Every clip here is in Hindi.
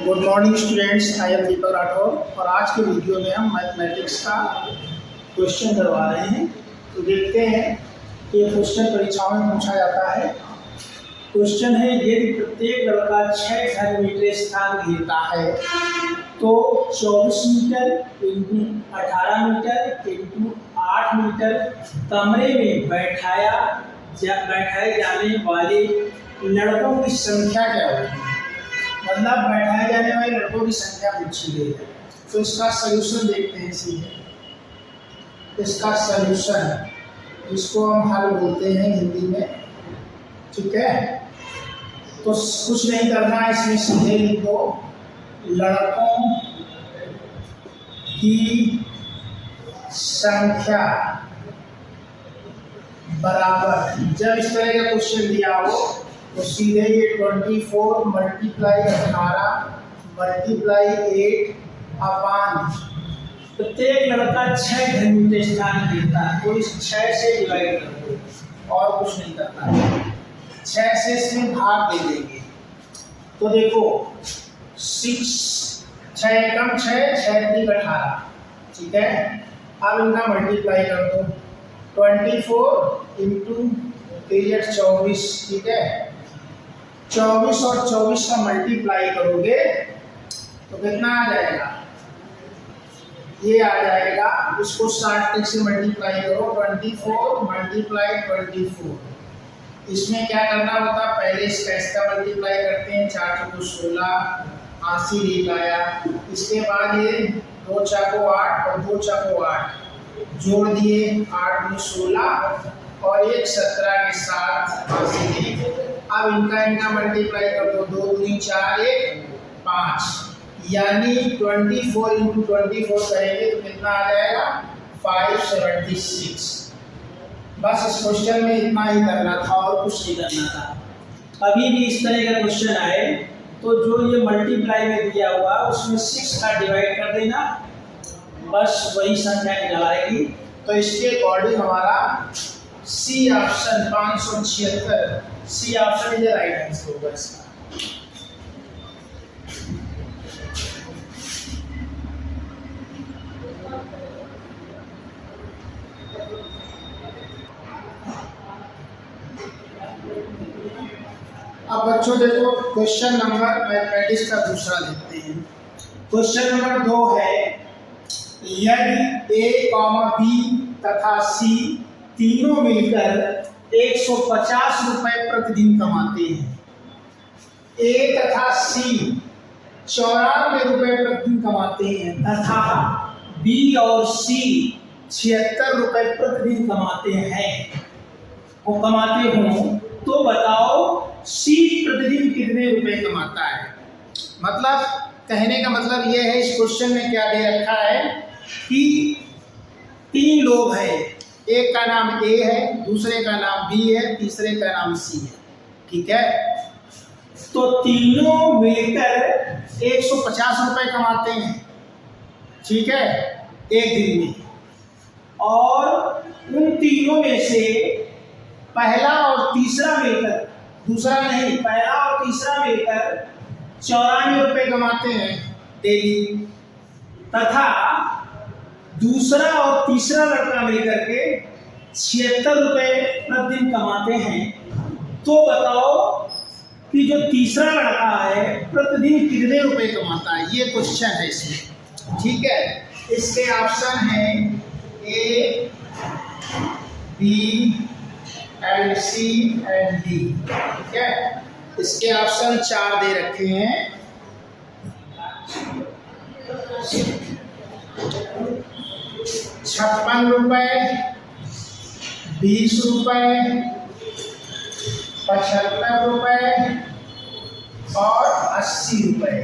Good morning students, I am Deepak Rathore और आज के वीडियो में हम मैथमेटिक्स का क्वेश्चन करवा रहे हैं। तो देखते हैं कि ये क्वेश्चन परीक्षाओं में पूछा जाता है। क्वेश्चन है, यदि प्रत्येक लड़का 6 घन मीटर स्थान घेरता है तो 24 metre into 18 metre into 8 metre कमरे में बैठाए जाने वाले लड़कों की संख्या क्या होगी। मतलब बैठाए जाने वाले लड़कों की संख्या पूछी गई है। तो इसका सलूशन देखते हैं सीधे। इसका सलूशन, जिसको हम हल बोलते हैं हिंदी में, ठीक है। तो कुछ नहीं करना है, इसमें सीधे लिखो लड़कों की संख्या बराबर। जब इस तरह का क्वेश्चन दिया हो तो सीधे ये 24 मल्टीप्लाई 18 मल्टीप्लाई 8 अपान प्रत्येक लड़का 6 घन मीटर स्थान घेरता है तो इस 6 से डिवाइड कर दो और कुछ नहीं करना है। 6 से इसमें भाग दे देंगे तो देखो 6 एकम 6 3 18, ठीक है। अब इनका मल्टीप्लाई कर दो 24 इंटू 24, ठीक है। 24 और 24 का मल्टीप्लाई करोगे तो कितना आ जाएगा, ये आ जाएगा। इसको 60 से मल्टीप्लाई करो 24 मल्टीप्लाई 24। इसमें क्या करना होता, पहले इसका मल्टीप्लाई करते हैं। 4 को 16 80 लेकर आया। इसके बाद ये 2 चाको 8 और 2 चाको 8 जोड़ दिए, 8 में 16 और 1 17 के साथ 80। अब इनका मल्टीप्लाई कर दो, 2 दूनी 4 1 5, यानी 24 इंटू 24 करेंगे तो कितना आ जाएगा 576। बस इस क्वेश्चन में इतना ही करना था और कुछ नहीं करना था। अभी भी इस तरह का क्वेश्चन आए तो जो ये मल्टीप्लाई में दिया हुआ उसमें 6 का डिवाइड कर देना, बस वही संख्या निकल आएगी। तो इसके अकॉर्डिंग हमारा C option 576, C option is right answer होगा इसका। अब बच्चों देखो क्वेश्चन नंबर मैथमेटिक्स का दूसरा देखते हैं। क्वेश्चन नंबर 2 है, यदि ए, बी तथा सी तीनों मिलकर 150 रुपए प्रतिदिन कमाते हैं, ए तथा सी 94 रुपए प्रतिदिन कमाते हैं तथा बी और सी 76 रुपए प्रतिदिन कमाते हैं वो कमाते हों, तो बताओ सी प्रतिदिन कितने रुपए कमाता है। मतलब कहने का मतलब यह है, इस क्वेश्चन में क्या दे रखा है कि 3 लोग हैं, एक का नाम ए है, दूसरे का नाम बी है, तीसरे का नाम सी है, ठीक है। तो तीनों मिलकर 150 रुपए कमाते हैं, ठीक है, एक दिन में। और उन तीनों में से पहला और तीसरा मिलकर, दूसरा नहीं, पहला और तीसरा मिलकर 94 रुपए कमाते हैं डेली, तथा दूसरा और तीसरा लड़का मिलकर के 76 रुपए प्रतिदिन कमाते हैं। तो बताओ कि जो तीसरा लड़का है प्रतिदिन कितने रुपए कमाता है, ये क्वेश्चन है इसमें, ठीक है। इसके ऑप्शन हैं A, B and C and D, ठीक है। इसके ऑप्शन 4 दे रखे हैं। 56 रुपए, 20 रुपए, 75 रुपए और 80 रुपए।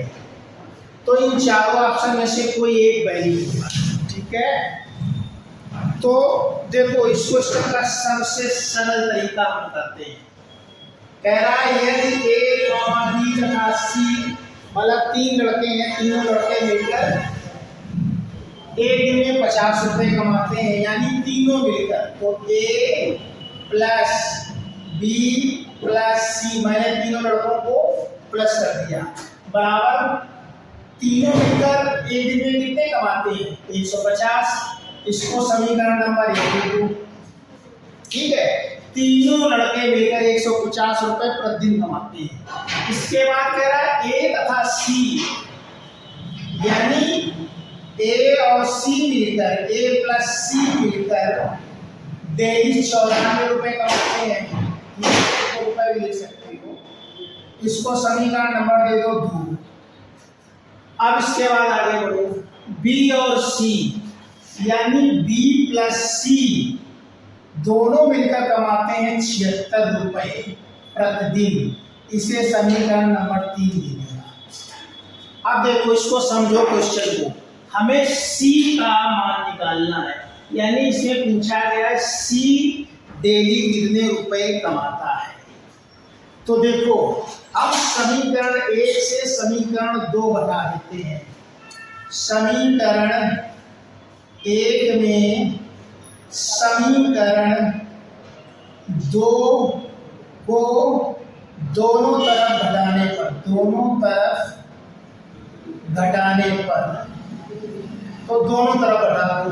तो इन चारों ऑप्शन में से कोई एक वैल्यू होगा, ठीक है। तो देखो इस क्वेश्चन का सबसे सरल तरीका हम करते हैं। कह रहा है यदि ए, बी तथा सी, मतलब 3 लड़के हैं, तीनों लड़के मिलकर एक दिन में 50 रुपए कमाते हैं, यानी तीनों मिलकर, तो ए प्लस बी प्लस सी, मैंने तीनों लड़कों को प्लस कर दिया, बराबर तीनों मिलकर एक दिन में कितने कमाते हैं 150। इसको समीकरण नंबर 1 लिख दो। ठीक है, तीनों लड़के मिलकर 150 रुपए प्रतिदिन कमाते हैं। इसके बाद कह रहा है ए तथा सी, यानी ए और सी मिलकर, ए प्लस सी मिलकर डेली 94 रुपए कमाते हैं। रुपए भी लिख सकते हो। इसको समीकरण नंबर दे दो 2। अब इसके बाद आगे बढ़ो, बी और सी, यानी बी प्लस सी दोनों मिलकर कमाते हैं 76 रुपए प्रतिदिन। इसे समीकरण नंबर 3 दे दिया। अब देखो, इसको समझो क्वेश्चन को, हमें सी का मान निकालना है, यानी इसमें पूछा गया है सी डेली कितने रुपए कमाता है। तो देखो, अब समीकरण 1 से समीकरण 2 बता देते हैं। समीकरण 1 में समीकरण 2 को दोनों तरफ घटाने पर, दोनों तरफ घटाने पर, तो दोनों तरफ घटा दो,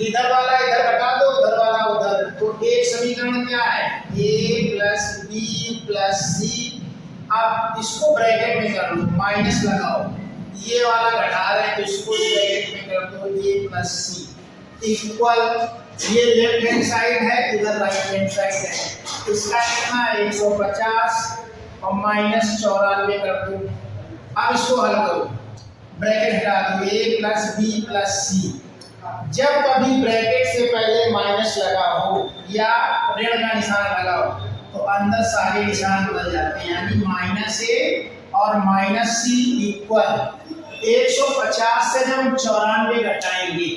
इधर वाला इधर घटा दो, उधर वाला उधर। तो एक समीकरण क्या है, ए प्लस बी प्लस सी। अब इसको ब्रैकेट में कर लो, माइनस लगाओ, ये वाला घटा रहे हैं तो इसको ब्रैकेट में कर दो, ए प्लस सी इक्वल, ये लेफ्ट हैंड साइड है, इधर राइट हैंड साइड है, इसका कितना है 150 और माइनस 94 कर दो। अब इसको हल करो, ब्रैकेट हटा दो, ए प्लस बी प्लस सी। जब कभी ब्रैकेट से पहले माइनस लगा हो या ऋण का निशान लगा हो तो अंदर सारे निशान बदल जाते हैं, यानी माइनस ए और माइनस सी इक्वल 150 से जब हम 94 घटाएंगे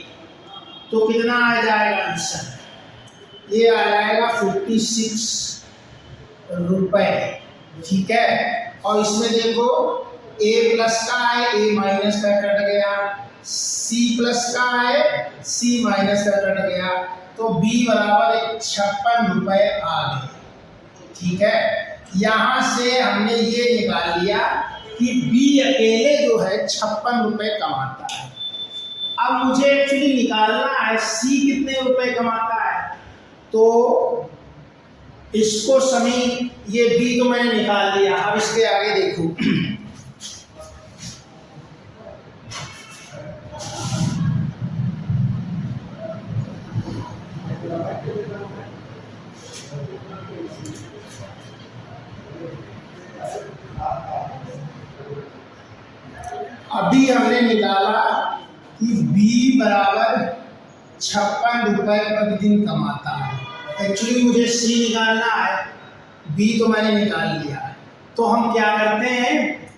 तो कितना आ जाएगा आंसर, ये आ जाएगा 56 रुपए। ठीक है, और इसमें देखो ए प्लस का है, ए माइनस का कट गया, सी प्लस का है, सी माइनस का कट गया, तो बी बराबर 56 रुपए आ गए। ठीक है, यहाँ से हमने ये निकाल लिया कि बी अकेले जो है 56 रुपए कमाता है। अब मुझे एक्चुअली निकालना है सी कितने रुपए कमाता है, तो इसको ये बी को मैंने निकाल लिया। अब इसके आगे देखो, अभी हमने निकाला कि B बराबर 56 रुपए प्रतिदिन कमाता है। एक्चुअली मुझे C निकालना है, B तो मैंने निकाल लिया। तो हम क्या करते हैं,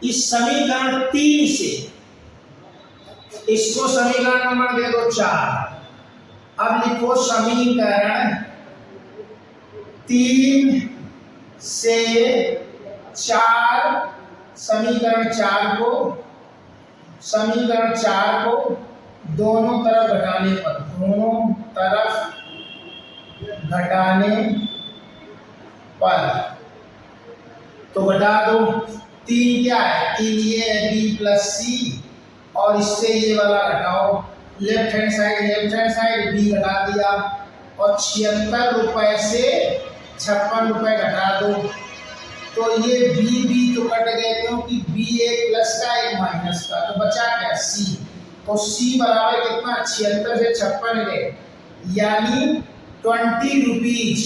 इस समीकरण 3 से इसको समीकरण नंबर दे दो 4। अब लिखो समीकरण 3 से 4, समीकरण 4 को दोनों तरफ घटाने पर, दोनों तरफ घटाने पर, तो घटा दो। 3 क्या है, 3 ये है बी प्लस सी, और इससे ये वाला घटाओ, लेफ्ट हैंड साइड बी घटा दिया, और 76 रुपए से 56 रुपए घटा दो, तो ये बी तो कट गए, क्योंकि बी एक प्लस का एक माइनस का, तो बचा क्या सी। तो सी बराबर कितना, 76 से 56 गए, यानी 20 रुपीज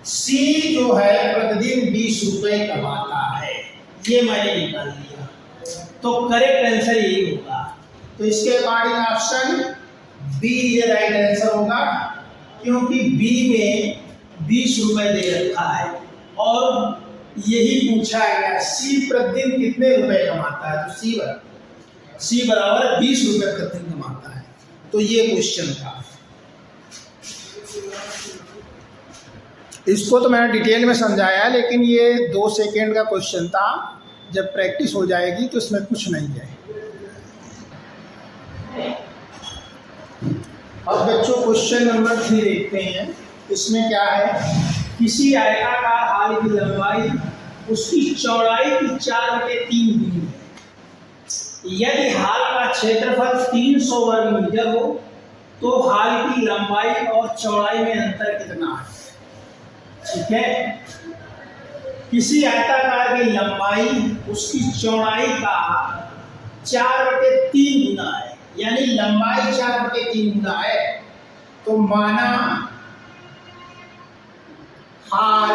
सी जो है प्रतिदिन 20 रुपए कमाता है। ये मैंने निकाल लिया, तो करेक्ट आंसर यही होगा। तो इसके अकॉर्डिंग ऑप्शन बी ये राइट आंसर होगा, क्योंकि बी में 20 रुपए दे रखा है और यही पूछा गया सी प्रतिदिन कितने रुपए कमाता है, तो सी बराबर 20 रुपए प्रतिदिन कमाता है। तो ये क्वेश्चन था। इसको तो मैंने डिटेल में समझाया, लेकिन ये 2 सेकेंड का क्वेश्चन था। जब प्रैक्टिस हो जाएगी तो इसमें कुछ नहीं है। अब बच्चों क्वेश्चन नंबर 3 देखते हैं। इसमें क्या है, किसी आयताकार हाल की लंबाई उसकी चौड़ाई की 4/3 गुनी है। यदि हाल का क्षेत्रफल 300 वर्ग मीटर हो तो हाल की लंबाई और चौड़ाई में अंतर कितना है? ठीक है, किसी आयताकार की लंबाई उसकी चौड़ाई का 4/3 गुना है, यानी लंबाई 4/3 गुना है। तो माना हाल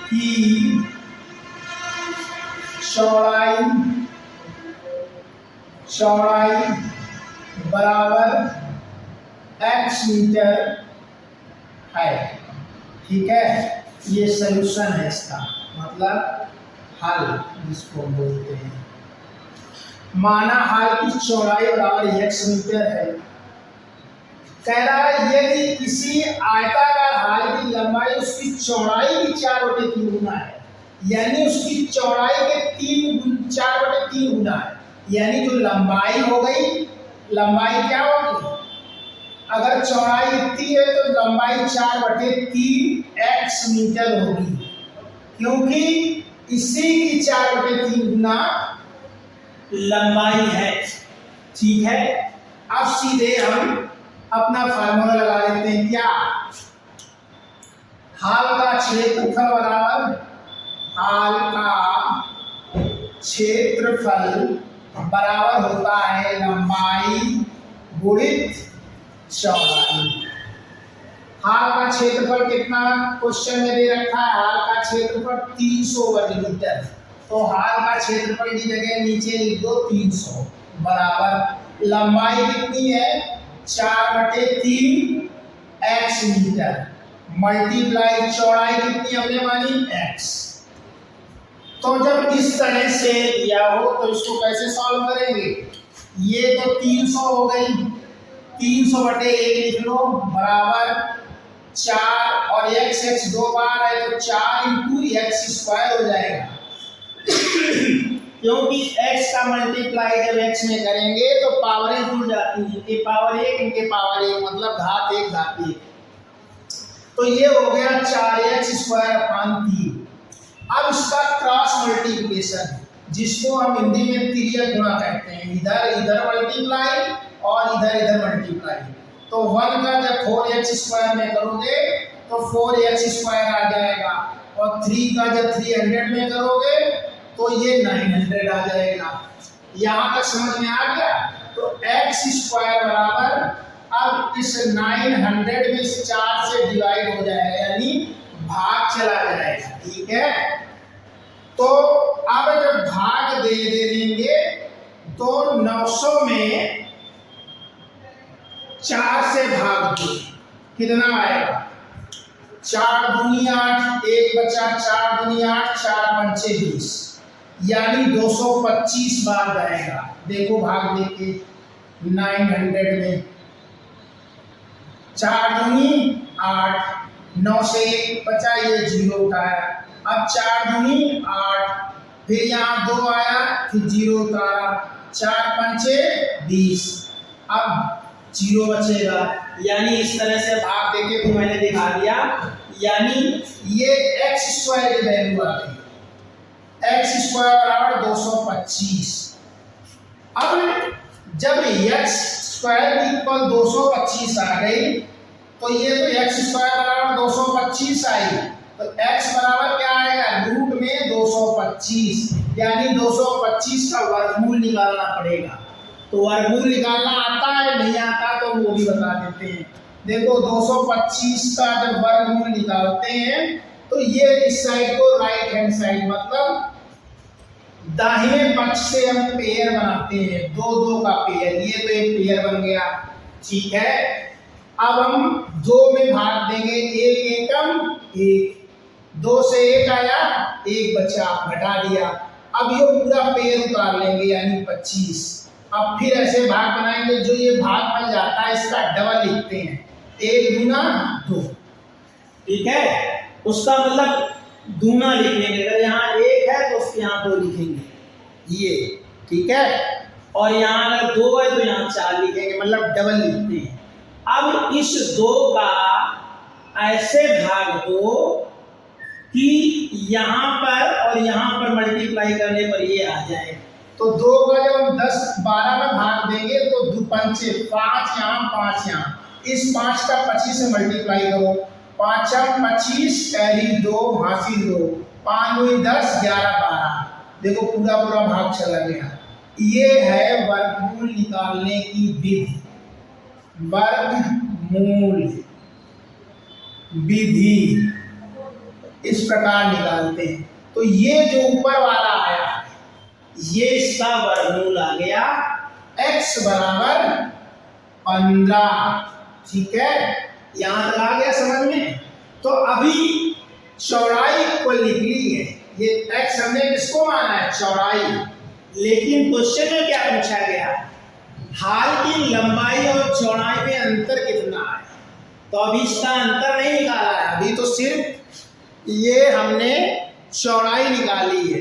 की चौड़ाई बराबर x मीटर है। ठीक है, ये सॉल्यूशन है इसका, मतलब हल जिसको बोलते हैं। माना हाल की चौड़ाई बराबर x मीटर है। कह रहा है यदि किसी आयताकार हाल की लंबाई उसकी चौड़ाई की 4/3 गुना है, यानी उसकी चौड़ाई के 4/3 गुना है, यानी जो लंबाई हो गई, लंबाई क्या होगी, अगर चौड़ाई इतनी है तो लंबाई 4/3 x मीटर होगी, क्योंकि इसी की 4/3 गुना लंबाई है। ठीक है, अब सीधे हम अपना फार्मूला लगा लेते हैं। क्या, हाल का क्षेत्रफल बराबर हाल का क्षेत्रफल बराबर होता है लंबाई गुणित चौड़ाई। हाल का क्षेत्रफल कितना क्वेश्चन में दे रखा है, हाल का क्षेत्रफल 300 वर्ग मीटर। तो हाल का क्षेत्रफल की जगह नीचे लिख दो 300 बराबर लंबाई कितनी है 4/3 x मीटर मल्टीप्लाई चौड़ाई कितनी हमने मानी x। तो जब इस तरह से दिया हो तो इसको कैसे सॉल्व करेंगे, ये तो 300 हो गई, 300/1 लिख लो बराबर 4 और x दो बार है तो 4 × x² हो जाएगा। क्योंकि x का मल्टीप्लाई जब x में करेंगे तो पावरें जुड़ जाती हैं, इनके पावर 1 इनके पावर 1 मतलब घात 1 तो ये हो गया 4x²/3। अब इसका क्रॉस मल्टीप्लिकेशन, जिसको हम हिंदी में तिर्यक गुणा कहते हैं, इधर इधर मल्टीप्लाई और इधर इधर मल्टीप्लाई। तो 1 का जब 4x² में करोगे तो 4x² आ जाएगा, और 3 का जब 300 में करोगे तो ये 900 आ जाएगा। यहाँ तक समझ में आ गया। तो x² बराबर, अब इस 900 में 4 से डिवाइड हो जाएगा, यानी भाग चला जाएगा। ठीक है, तो अब जब भाग दे देंगे तो 900 में 4 से भाग दो कितना आएगा, 4 दूनी 8, 1 बचा, 4 दूनी 8, 4 पंचे 20, यानी 225 बार जाएगा। देखो भाग देके 900 में 4 दूनी 8, 9 से 1 बचा, ये 0 उठाया, अब 4 दूनी 8, फिर यहाँ 2 आया, फिर 0 उतारा, 4 पंचे 20, अब 0 बचेगा। यानी इस तरह से भाग देके भी मैंने दिखा दिया, यानी ये x² की वैल्यू आ गई, x² बराबर 225। अब जब x² इक्वल 225 आ गई तो ये तो x² बराबर 225 आई, तो x बराबर क्या आएगा, रूट में 225, यानी 225 का वर्गमूल निकालना पड़ेगा। तो वर्गमूल निकालना आता है, नहीं आता तो वो भी बता देते हैं। देखो 225 का जब वर्गमूल निकालते हैं तो ये इस साइड को राइट हैंड साइड, मतलब दाहिने पक्ष से हम पेयर बनाते हैं, 2 का पेयर, ये तो एक पेयर बन गया। ठीक है, अब हम 2 में भाग देंगे, 1 एकम 1, 2 से 1 आया, 1 बचा, घटा दिया, अब ये पूरा पेयर उतार लेंगे यानी 25। अब फिर ऐसे भाग बनाएंगे, जो ये भाग बन जाता है इसका डबल लिखते हैं, 1 गुना 2। ठीक है, उसका मतलब दूना लिखेंगे, अगर यहाँ 1 है तो उसके यहाँ 2 लिखेंगे, ये। ठीक है, और यहाँ अगर 2 है तो यहाँ 4 लिखेंगे, मतलब डबल लिखते हैं। अब इस 2 का ऐसे भाग दो कि यहाँ पर और यहाँ पर मल्टीप्लाई करने पर ये आ जाए। तो 2 का जब हम 10 12 में भाग देंगे तो 2 पंचे 5 यहाँ 5 यहाँ, इस 5 का 25 से मल्टीप्लाई करो, 5 25 कैरी 2 हासिल 2, 5 2 10 11 12, देखो पूरा पूरा भाग चला गया। ये है वर्गमूल निकालने की विधि, वर्गमूल विधि इस प्रकार निकालते हैं। तो ये जो ऊपर वाला आया ये इसका वर्गमूल आ गया, x बराबर 15। ठीक है, यहां तक आ गया समझ में। तो अभी चौड़ाई को लिख ली है, ये x हमने किसको माना है, चौड़ाई। लेकिन क्वेश्चन में क्या पूछा गया, हाल की लंबाई और चौड़ाई में अंतर कितना है। तो अभी इसका अंतर नहीं निकाला है, अभी तो सिर्फ ये हमने चौड़ाई निकाली है।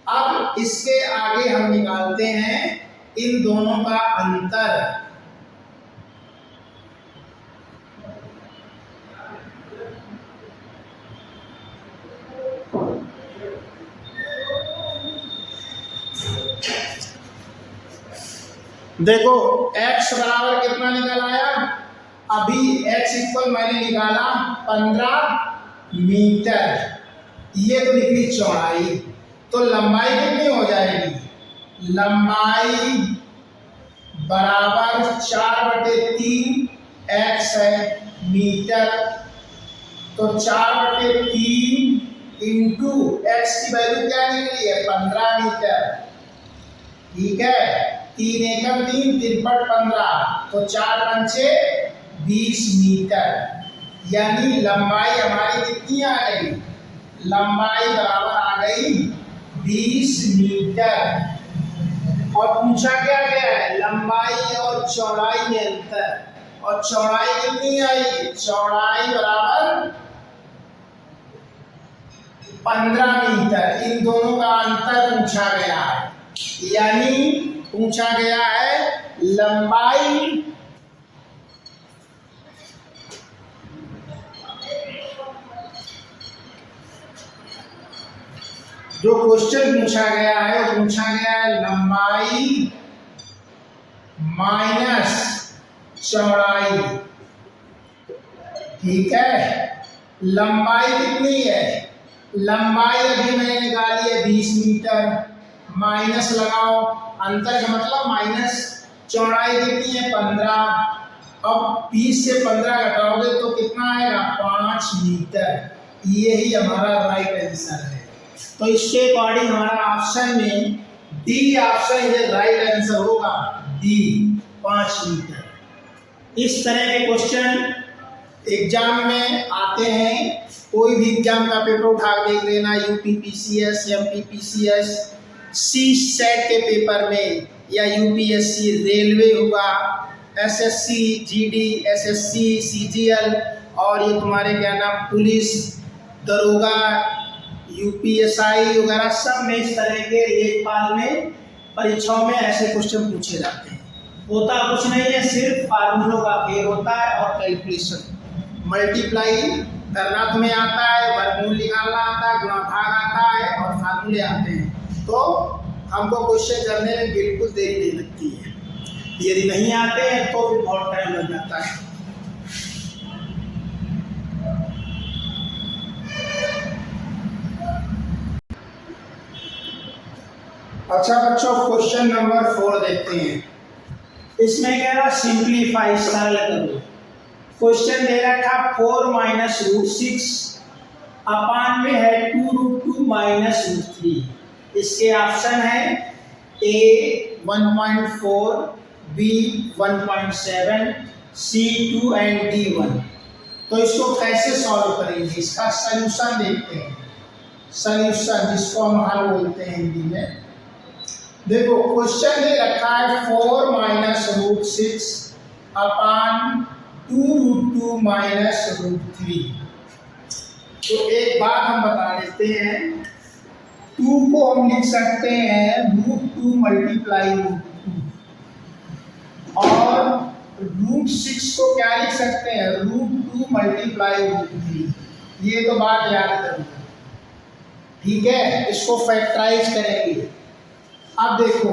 अब इसके आगे हम निकालते हैं इन दोनों का अंतर। देखो x बराबर कितना निकल आया, अभी x इक्वल मैंने निकाला 15 मीटर, ये तो निकली चौड़ाई। तो लंबाई कितनी हो जाएगी, लंबाई बराबर 4/3 x है मीटर, तो 4/3 इंटू x की वैल्यू क्या निकली है 15 मीटर। ठीक है, 3 एकम 3 3 15, तो 4 पंचे 20 मीटर, यानी लंबाई हमारी कितनी आ गई, लंबाई बराबर आ गई 20 मीटर। और पूछा क्या गया है, लंबाई और चौड़ाई में अंतर, और चौड़ाई कितनी आई, चौड़ाई बराबर 15 मीटर। इन दोनों का अंतर पूछा गया है, यानी पूछा गया है लंबाई जो क्वेश्चन पूछा गया है वो पूछा गया है लंबाई माइनस चौड़ाई। ठीक है, लंबाई कितनी है, लंबाई अभी मैंने निकाली है 20 मीटर, माइनस लगाओ, अंतर का मतलब माइनस, चौड़ाई कितनी है 15। अब 20 से 15 घटाओगे तो कितना आएगा 5 मीटर। यही हमारा राइट आंसर है। तो इसके अकॉर्डिंग हमारा ऑप्शन में डी ऑप्शन ये राइट आंसर होगा, डी 5 मीटर। इस तरह के क्वेश्चन एग्जाम में आते हैं, कोई भी एग्जाम का पेपर उठा देख लेना, यूपीपीसीएस, एमपीपीसीएस, सी सेट के पेपर में, या यूपीएससी रेलवे हुआ, एसएससी जीडी, एसएससी सीजीएल, और ये तुम्हारे क्या नाम पुलिस दरोगा यूपीएसआई वगैरह सब में इस तरह के लेखपाल में परीक्षाओं में ऐसे क्वेश्चन पूछे जाते हैं। होता कुछ नहीं है, सिर्फ फार्मूलों का खेल होता है और कैलकुलेशन। मल्टीप्लाई करना तुम्हें आता है, वर्गमूल निकालना आता है, गुणा भाग आता है और फार्मूले आते हैं। तो हमको क्वेश्चन करने में बिल्कुल देरी नहीं लगती है। यदि नहीं आते हैं तो फिर बहुत टाइम लग जाता है। अच्छा बच्चों, क्वेश्चन नंबर 4 देखते हैं। इसमें कह रहा सिंप्लीफाई, सरल करो। क्वेश्चन दे रखा 4 माइनस रूट 6 अपान में है 2√2 माइनस रूट 3। इसके ऑप्शन है ए 1.4, बी 1.7, सी 2 एंड डी 1। तो इसको कैसे सॉल्व करेंगे, इसका सॉल्यूशन देखते हैं। सॉल्यूशन जिसको हम हल बोलते हैं हिंदी में। देखो क्वेश्चन दे रखा है 4 माइनस रूट 6 अपान 2√2 माइनस रूट 3। तो एक बात हम बता देते हैं, 2 को हम लिख सकते हैं √2 मल्टीप्लाई √2, और रूट 6 को क्या लिख सकते हैं, √2 मल्टीप्लाई √3। ये तो बात याद करनी, ठीक है। इसको फैक्टराइज करेंगे। अब देखो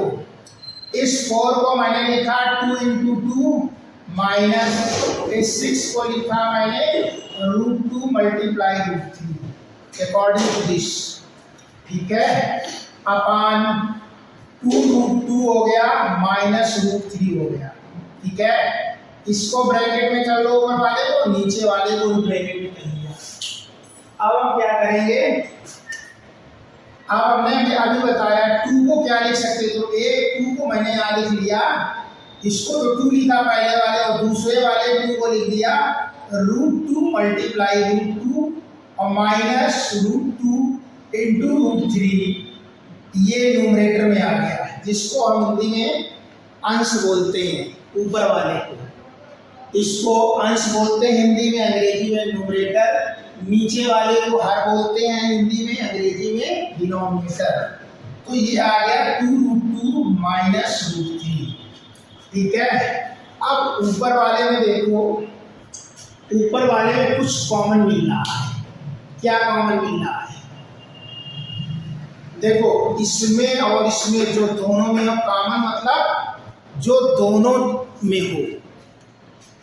इस 4 को मैंने लिखा 2 × 2 माइनस इस 6 को लिखा मैंने √2 मल्टीप्लाई √3 अकॉर्डिंग टू दिस, ठीक है। अपान 2√2 हो गया माइनस √3 हो गया, ठीक है। इसको ब्रैकेट में कर लो ऊपर वाले को, नीचे वाले को ब्रैकेट में कर लिया। अब हम क्या करेंगे, अब हमने अभी बताया 2 को क्या लिख सकते, तो 2 को मैंने यहाँ लिख लिया, इसको तो 2 लिखा पहले वाले और दूसरे वाले 2 को लिख दिया √2 मल्टीप्लाई √2 और माइनस √2 इंटू √3। ये न्यूमरेटर में आ गया, जिसको हम हिंदी में अंश बोलते हैं, ऊपर वाले को इसको अंश बोलते हैं हिंदी में, अंग्रेजी में न्यूमरेटर। नीचे वाले को हर बोलते हैं हिंदी में, अंग्रेजी में डिनोमिनेटर। तो ये आ गया 2√2 माइनस √3, ठीक है। अब ऊपर वाले में देखो, ऊपर वाले में कुछ कॉमन मिल रहा है। क्या कॉमन मिल रहा है, देखो इसमें और इसमें जो दोनों में हो, कॉमन मतलब जो दोनों में हो,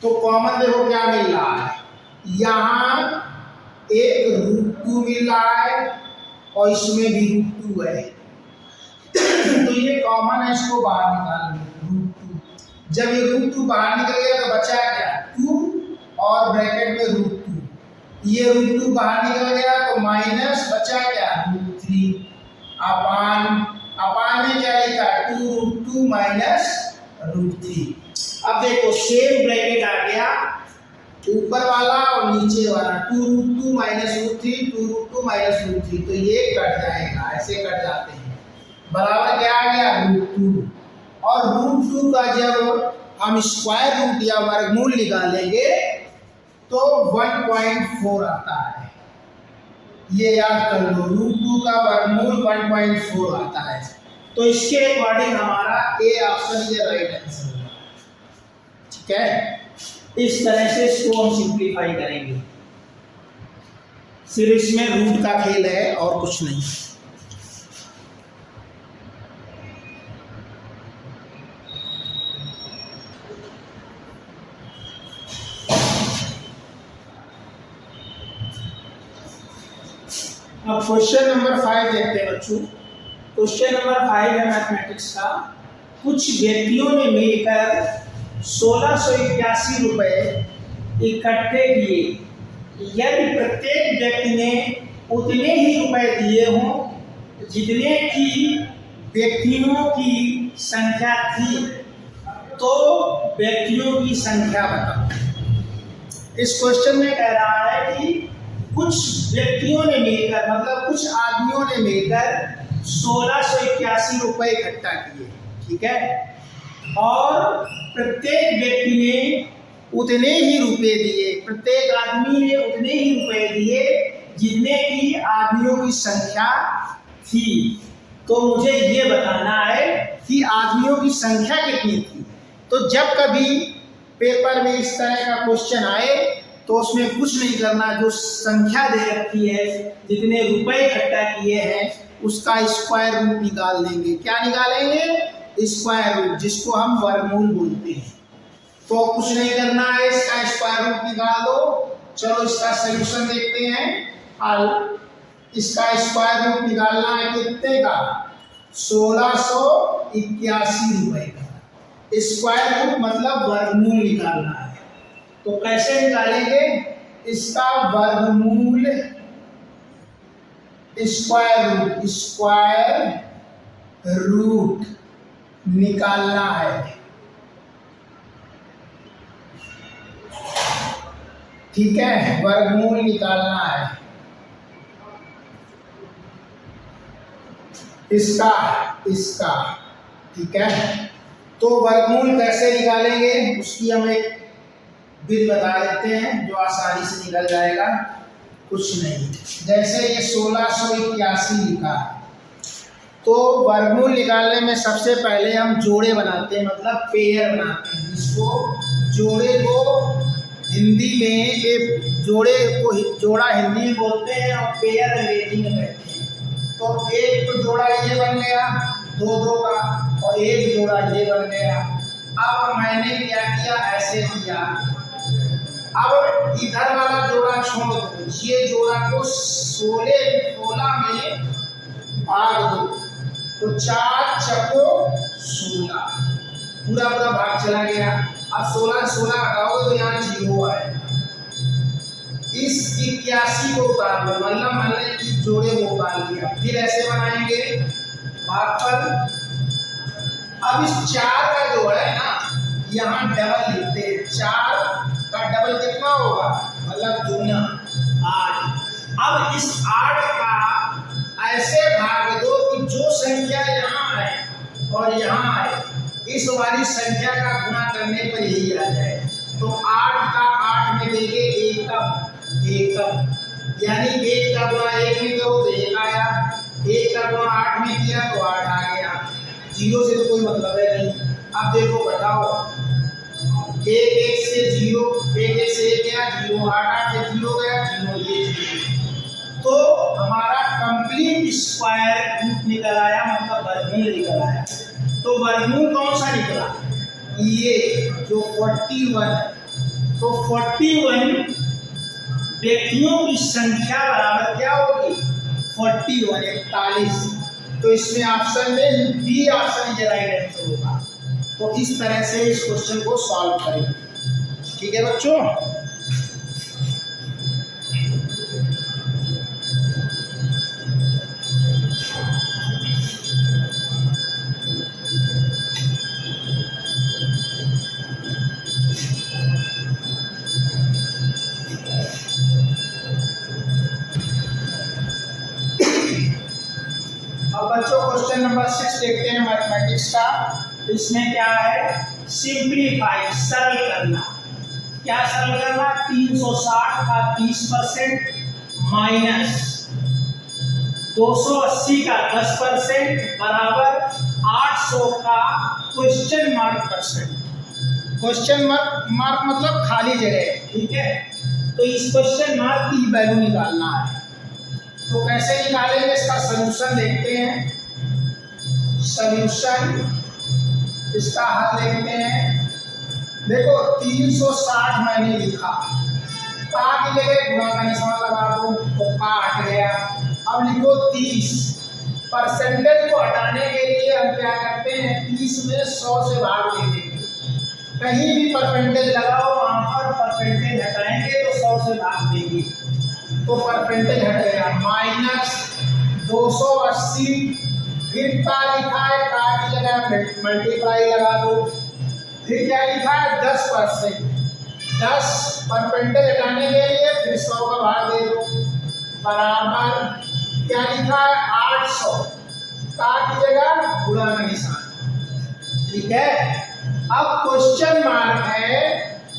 तो कॉमन देखो क्या मिल रहा है, यहाँ एक √2 मिल रहा है और इसमें भी √2 है। तो ये कॉमन है, इसको बाहर निकाल √2। जब ये √2 बाहर निकल गया तो बचा क्या, 2 और ब्रैकेट में √2। ये √2 बाहर निकल गया तो माइनस बचा क्या, √3 अपान में क्या लिखा, 2√2 माइनस √3। अब देखो सेम ब्रैकेट आ गया, ऊपर वाला और नीचे वाला, 2√2 माइनस √3, 2√2 माइनस √3, तो ये कट जाएगा, ऐसे कट जाते हैं। बराबर क्या आ गया, √2। और √2 का जब हम स्क्वायर रूट या वर्गमूल निकालेंगे तो 1.4 आता है। ये याद कर लो, √2 का वर्गमूल 1.4 आता है। तो इसके अकॉर्डिंग हमारा ए ऑप्शन ये राइट आंसर होगा, ठीक है। इस तरह से इसको हम सिंप्लीफाई करेंगे। सिर्फ इसमें रूट का खेल है और कुछ नहीं। अब क्वेश्चन नंबर 5 देखते हैं बच्चों। क्वेश्चन नंबर 5 है मैथमेटिक्स का। कुछ व्यक्तियों ने मिलकर 1681 रुपए इकट्ठे किए। यदि प्रत्येक व्यक्ति ने उतने ही रुपए दिए हों जितने की व्यक्तियों की संख्या थी, तो व्यक्तियों की संख्या बताओ। इस क्वेश्चन में कह रहा है कि कुछ व्यक्तियों ने मिलकर, मतलब कुछ आदमियों ने मिलकर 1681 रुपए इकट्ठा किए, ठीक है। और प्रत्येक व्यक्ति ने उतने ही रुपए दिए, प्रत्येक आदमी ने उतने ही रुपए दिए जितने की आदमियों की संख्या थी। तो मुझे ये बताना है कि आदमियों की संख्या कितनी थी। तो जब कभी पेपर में इस तरह का क्वेश्चन आए तो उसमें कुछ नहीं करना, जो संख्या दे रखी है, जितने रुपए इकट्ठा किए हैं, उसका स्क्वायर रूट निकाल देंगे। क्या निकालेंगे? स्क्वायर रूट, जिसको हम वर्गमूल बोलते हैं। तो कुछ नहीं करना है, इसका स्क्वायर रूट निकाल दो। चलो इसका सलूशन देखते हैं। हल, इसका स्क्वायर रूट निकालना है कितने का? 1681 रुपए का। स्क्वायर रूट मतलब वर्गमूल निकालना है। तो कैसे निकालेंगे? इसका वर्गमूल स्क्वायर रूट निकालना है, ठीक है। वर्गमूल निकालना है इसका, ठीक है। तो वर्गमूल कैसे निकालेंगे उसकी हम एक विधि बता देते हैं, जो आसानी से निकल जाएगा। कुछ नहीं, जैसे ये 1681 लिखा है, तो वर्गमूल निकालने में सबसे पहले हम जोड़े बनाते हैं, मतलब पेयर बनाते हैं, जिसको जोड़े को हिंदी में एक जोड़े को जोड़ा हिंदी में बोलते हैं और पेयर अंग्रेजी में कहते हैं। तो एक तो जोड़ा ये बन गया दो दो का, और एक जोड़ा ये बन गया। अब मैंने क्या किया, ऐसे किया। अब इधर वाला जोड़ा छोड़ दो, ये जोड़ा को 16 में भाग दो, तो 4 चको 16, पूरा पूरा भाग चला गया। अब 16 हटाओगे तो यहाँ 0 आएगा। इस 81 को उतार लो, मतलब हमने इस जोड़े को उतार लिया। फिर ऐसे बनाएंगे भागफल। अब इस 4 का जो है ना, यहाँ डबल लिखते हैं। 4 का डबल कितना होगा, मतलब दूना 8। अब इस 8 का ऐसे भाग दो कि जो संख्या यहाँ है और यहाँ है, इस वाली संख्या का गुणा करने पर यही आ जाए। तो 8 का 8 में देंगे एकम, यानी 1 का गुणा 1 में करो तो 1 आया, 1 का गुणा 8 में किया तो 8 आ गया। 0 से तो कोई मतलब है नहीं। अब देखो बताओ, 1 1 से 0, 1 1 से 1 गया 0, 8 8 से 0 गया 0, ये 0। तो हमारा कंप्लीट स्क्वायर रूट निकल आया, मतलब वर्गमूल निकल आया। तो वर्गमूल कौन सा निकला, ये जो 41। तो 41 व्यक्तियों की संख्या बराबर क्या होगी, 41 41। तो इसमें ऑप्शन में B option is right answer होगा। तो इस तरह से इस क्वेश्चन को सॉल्व करेंगे। ठीक है बच्चों। अब बच्चों क्वेश्चन नंबर 6 देखते हैं मैथमेटिक्स का। इसमें क्या है, सिंप्लीफाई, सरल करना। क्या सरल करना, 360 का 30% माइनस 280 का 10% बराबर 800 का क्वेश्चन मार्क %। क्वेश्चन मार्क मतलब खाली जगह, ठीक है। तो इस क्वेश्चन मार्क की वैल्यू निकालना है। तो कैसे निकालेंगे, इसका सलूशन देखते हैं। सलूशन, इसका हल देखते हैं। देखो 360 मैंने लिखा, का की जगह गुणा का निशान लगा दो तो का हट गया। अब लिखो 30। परसेंटेज को हटाने के लिए हम क्या करते हैं, 30 में 100 से भाग दे देंगे। कहीं भी परसेंटेज लगाओ, वहां पर परसेंटेज हटाएंगे तो 100 से भाग देंगे, तो परसेंटेज हट गया। माइनस 280, फिर का लिखा है, का की जगह मल्टीप्लाई लगा दो। फिर क्या लिखा है, 10%। 10 परसेंटेज हटाने के लिए फिर 100 का भाग दे दो, बराबर क्या लिखा है, 800। का की जगह गुणा का निशान, ठीक है। अब क्वेश्चन मार्क है,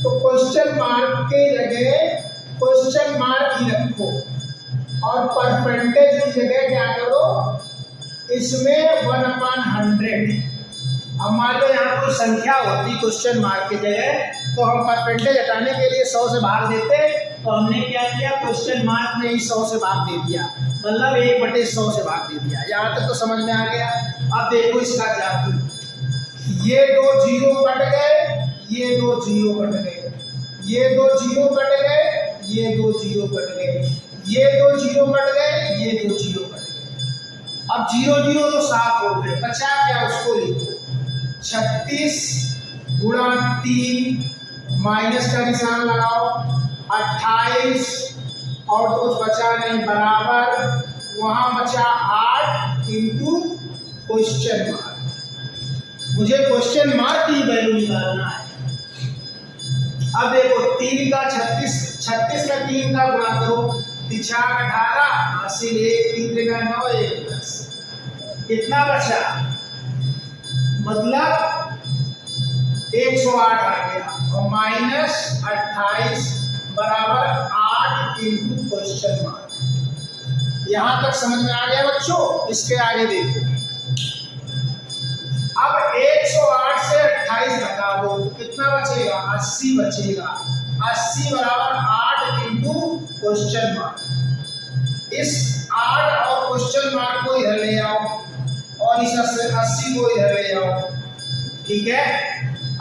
तो क्वेश्चन मार्क के जगह क्वेश्चन मार्क ही रखो, और परसेंटेज की जगह क्या करो, इसमें 1/100। अब मान लो यहाँ कोई संख्या होती क्वेश्चन मार्क की जगह, तो हम परसेंटेज हटाने के लिए 100 से भाग देते। तो हमने क्या किया, क्वेश्चन मार्क में ही 100 से भाग दे दिया, मतलब 1/100 से भाग दे दिया। यहाँ तक तो समझ में आ गया। अब देखो इसका जादू, ये 2 0 कट गए, ये 2 0 कट गए, ये 2 0 कट गए, ये 2 0 कट गए, ये 2 0 कट गए, ये 2 0 कट गए। अब 0 0 तो 7 हो गए, बचा क्या, उसको लिखो 36 गुणा 3 माइनस का निशान लगाओ 28, और कुछ बचा नहीं, बराबर वहां बचा 8 इंटू क्वेश्चन मार्क। मुझे क्वेश्चन मार्क की वैल्यू निकालना है। अब देखो 3 का 36 में 3 का गुणा करो, 3 18, 80 1 3 9 1 10, कितना बचा, मतलब 108 आ गया, और माइनस 28 बराबर 8 इंटू क्वेश्चन मार्क। यहां तक समझ में आ गया बच्चों। इसके आगे देखो, अब 108 से 28 घटा दो, कितना बचेगा 80 बचेगा। 80 बराबर 8 इंटू क्वेश्चन मार्क। इस 8 और क्वेश्चन मार्क को इधर ले आओ और इस 80 को इधर ले आओ, ठीक है।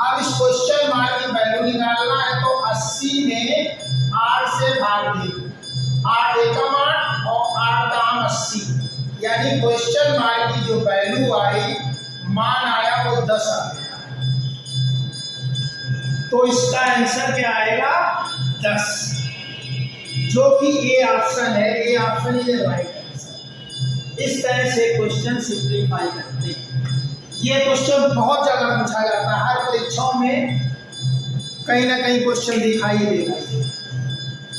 अब इस क्वेश्चन मार्क की वैल्यू निकालना है तो 80 में 8 से भाग दे दो, 8 एकम 8 और 8 दाम 80, यानी क्वेश्चन मार्क की जो वैल्यू आई, मान आया वो 10 आ गया। तो इसका आंसर क्या आएगा 10, जो कि ए ऑप्शन है। A option is right answer. इस तरह से क्वेश्चन सिंप्लीफाई करते हैं। ये क्वेश्चन बहुत ज्यादा पूछा जाता है, हर परीक्षाओं में कहीं ना कहीं क्वेश्चन दिखाई देगा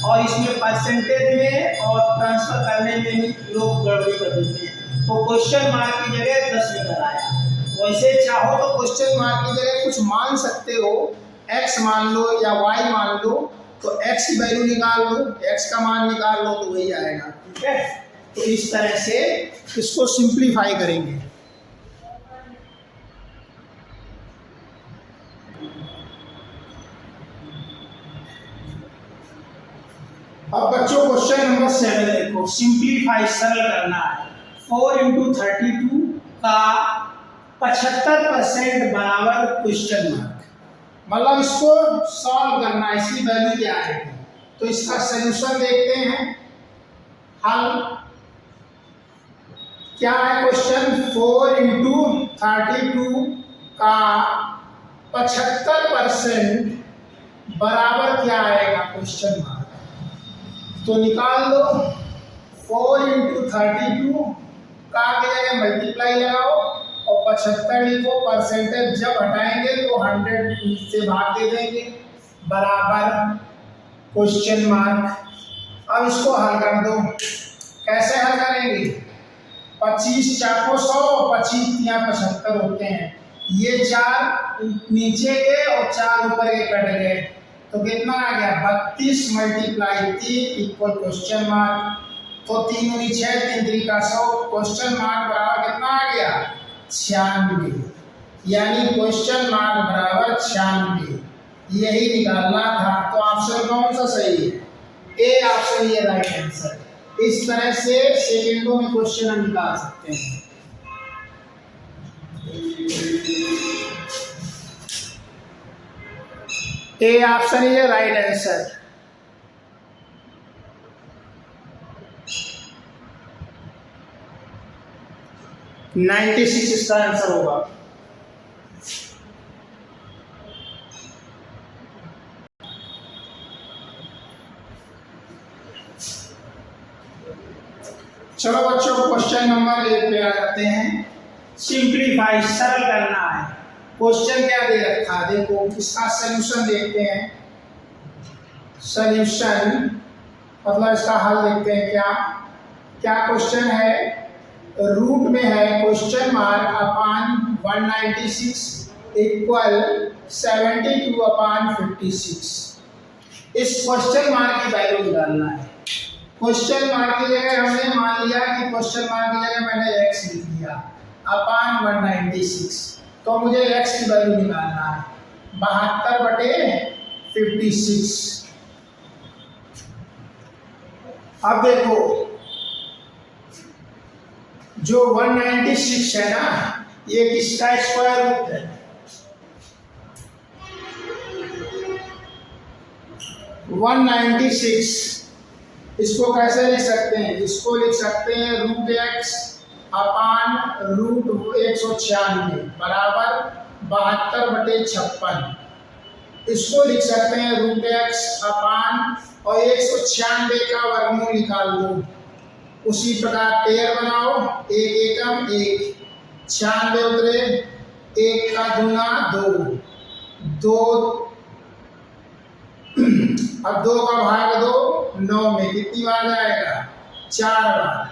और इसमें परसेंटेज में और ट्रांसफर करने में भी लोग गड़बड़ी कर देते हैं। तो क्वेश्चन मार्क की जगह 10 निकल आया। वैसे चाहो तो क्वेश्चन मार्क की जगह कुछ मान सकते हो, x मान लो या y मान लो, तो x की वैल्यू निकाल लो, x का मान निकाल लो तो वही आएगा, ठीक है। तो इस तरह से इसको सिंप्लीफाई करेंगे। अब बच्चों क्वेश्चन नंबर 7 देखो, सिंप्लीफाई सरल करना है। 4 इंटू 32 का 75% बराबर क्वेश्चन मार्क, मतलब इसको सॉल्व करना है, इसकी वैल्यू क्या है। तो इसका सॉल्यूशन देखते हैं। हल क्या है, क्वेश्चन 4 इंटू 32 का 75% बराबर क्या आएगा क्वेश्चन मार्क। तो निकाल लो, 4 इंटू 32 का जगह मल्टीप्लाई लगाओ और 75 लिखो, परसेंटेज जब हटाएंगे तो 100 से भाग दे देंगे, बराबर क्वेश्चन मार्क। अब इसको हल कर दो। कैसे हल करेंगे, 25 चार 100, 25 या 75 होते हैं। ये 4 नीचे के और 4 ऊपर के कट गए, तो कितना आ गया 32 मल्टीप्लाई 3 इक्वल क्वेश्चन मार्क। तो 3 दूनी 6, 3 3 का 100, क्वेश्चन मार्क बराबर कितना आ गया 96, यानी क्वेश्चन मार्क बराबर 96, यही निकालना था। तो ऑप्शन कौन सा सही है, ए ऑप्शन ये राइट आंसर। इस तरह से सेकंडों में क्वेश्चन हम निकाल सकते हैं। A option is right answer. $96 इसका आंसर होगा। चलो बच्चों क्वेश्चन नंबर 1 पे आ जाते हैं। सिंप्लीफाई सरल करना है। क्वेश्चन क्या दे रखा है, देखो इसका सॉल्यूशन देखते हैं। सॉल्यूशन मतलब इसका हल देखते हैं। क्या क्या क्वेश्चन है, रूट में है क्वेश्चन मार्क अपान 196 इक्वल 72 अपान 56। इस क्वेश्चन मार्क की वैल्यू निकालना है। क्वेश्चन मार्क की जगह हमने मान लिया कि क्वेश्चन मार्क की जगह मैंने x लिख दिया अपान 196, तो मुझे x की वैल्यू निकालना है 72/56। अब देखो जो 196 है ना, ये किसका स्क्वायर रूट है, 196। इसको कैसे लिख सकते हैं, इसको लिख सकते हैं √x अपान √196 बराबर 72/56। इसको लिख सकते हैं √x अपान और 196 का वर्गमूल निकाल लो। उसी प्रकार पेयर बनाओ, 1 एकम 1, 96 उतरे, 1 का दूना 2, अब 2 का भाग 2 9 में कितनी बार जाएगा 4 बार।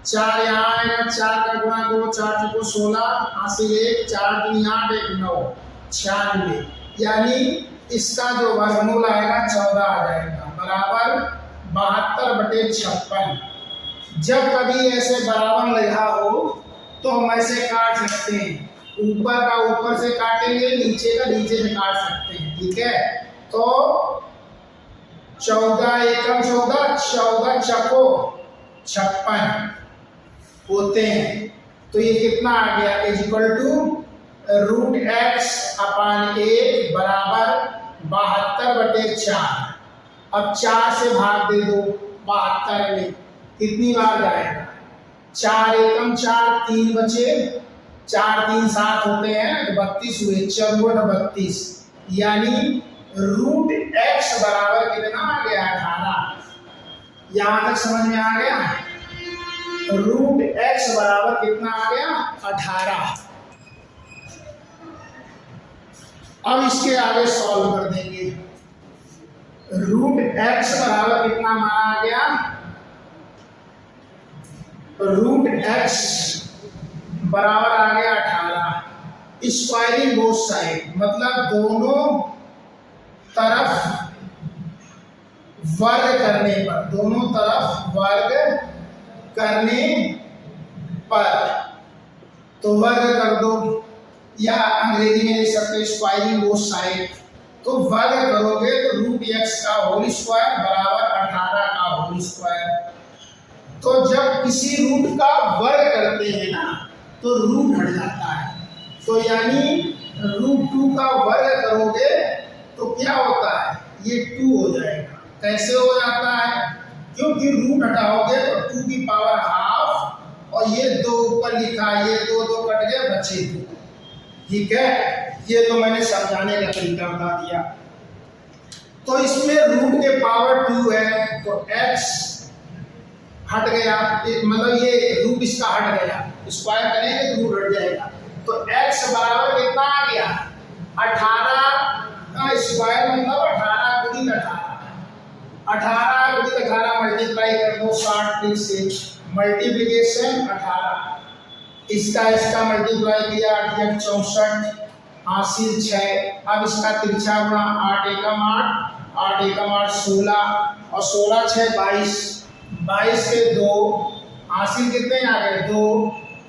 4 यहाँ आएगा, 4 का गुणा 2, 4 को 16, हासिल 1, 4 दूनी 8, 1 9, 96, यानी इसका जो वर्गमूल आएगा 14 आ जाएगा बराबर 72/56। जब कभी ऐसे बराबर लिखा हो तो हम ऐसे काट सकते हैं ऊपर का ऊपर से काटेंगे, नीचे का नीचे से काट सकते हैं, ठीक है। तो 14 एकम 14, 14 चको 56 होते हैं। तो ये कितना आ गया, इज इक्वल टू √x/1 बराबर 72/4। अब 4 से भाग दे दो 72 में, कितनी बार जाएगा, 4 एकम 4, 3 बचे, 4 3 7 होते हैं तो 32 हुए, 14/32, यानी √x बराबर कितना आ गया, 18। यहां तक समझ में आ गया, √x बराबर कितना आ गया, 18। अब इसके आगे सॉल्व कर देंगे। √x बराबर कितना माना गया, √x बराबर आ गया 18। स्क्वायरिंग बोथ साइड मतलब दोनों तरफ वर्ग करने पर, दोनों तरफ वर्ग करने पर, तो वर्ग कर दो, या अंग्रेजी में लिख सकते स्क्वायरिंग बोथ साइड। तो वर्ग करोगे तो √x का होल स्क्वायर बराबर 18 का होल स्क्वायर। तो जब किसी रूट का वर्ग करते हैं ना तो रूट हट जाता है, तो यानी √2 का वर्ग करोगे तो क्या होता है, ये 2 हो जाएगा। कैसे हो जाता है, क्योंकि रूट हटाओगे तो 2 की पावर हाफ, और ये 2 ऊपर लिखा, ये 2 2 कट गए, बचे 2, ठीक है। ये तो मैंने समझाने का तरीका बता दिया। तो इसमें रूट के पावर 2 है तो x हट गया, मतलब ये रूट इसका हट गया, स्क्वायर करेंगे तो रूट हट जाएगा। तो x बराबर कितना आ गया, 18 का स्क्वायर मतलब 18 गुणित 18 गुणित 18 मल्टीप्लाई कर दो 60 से, मल्टीप्लिकेशन 18, इसका मल्टीप्लाई किया 8 64, हासिल 6। अब इसका तिरछा गुणा 8 एकम 8, 8 एकम 8 16, और 16 6 22, 22 के 2, हासिल कितने आ गए 2।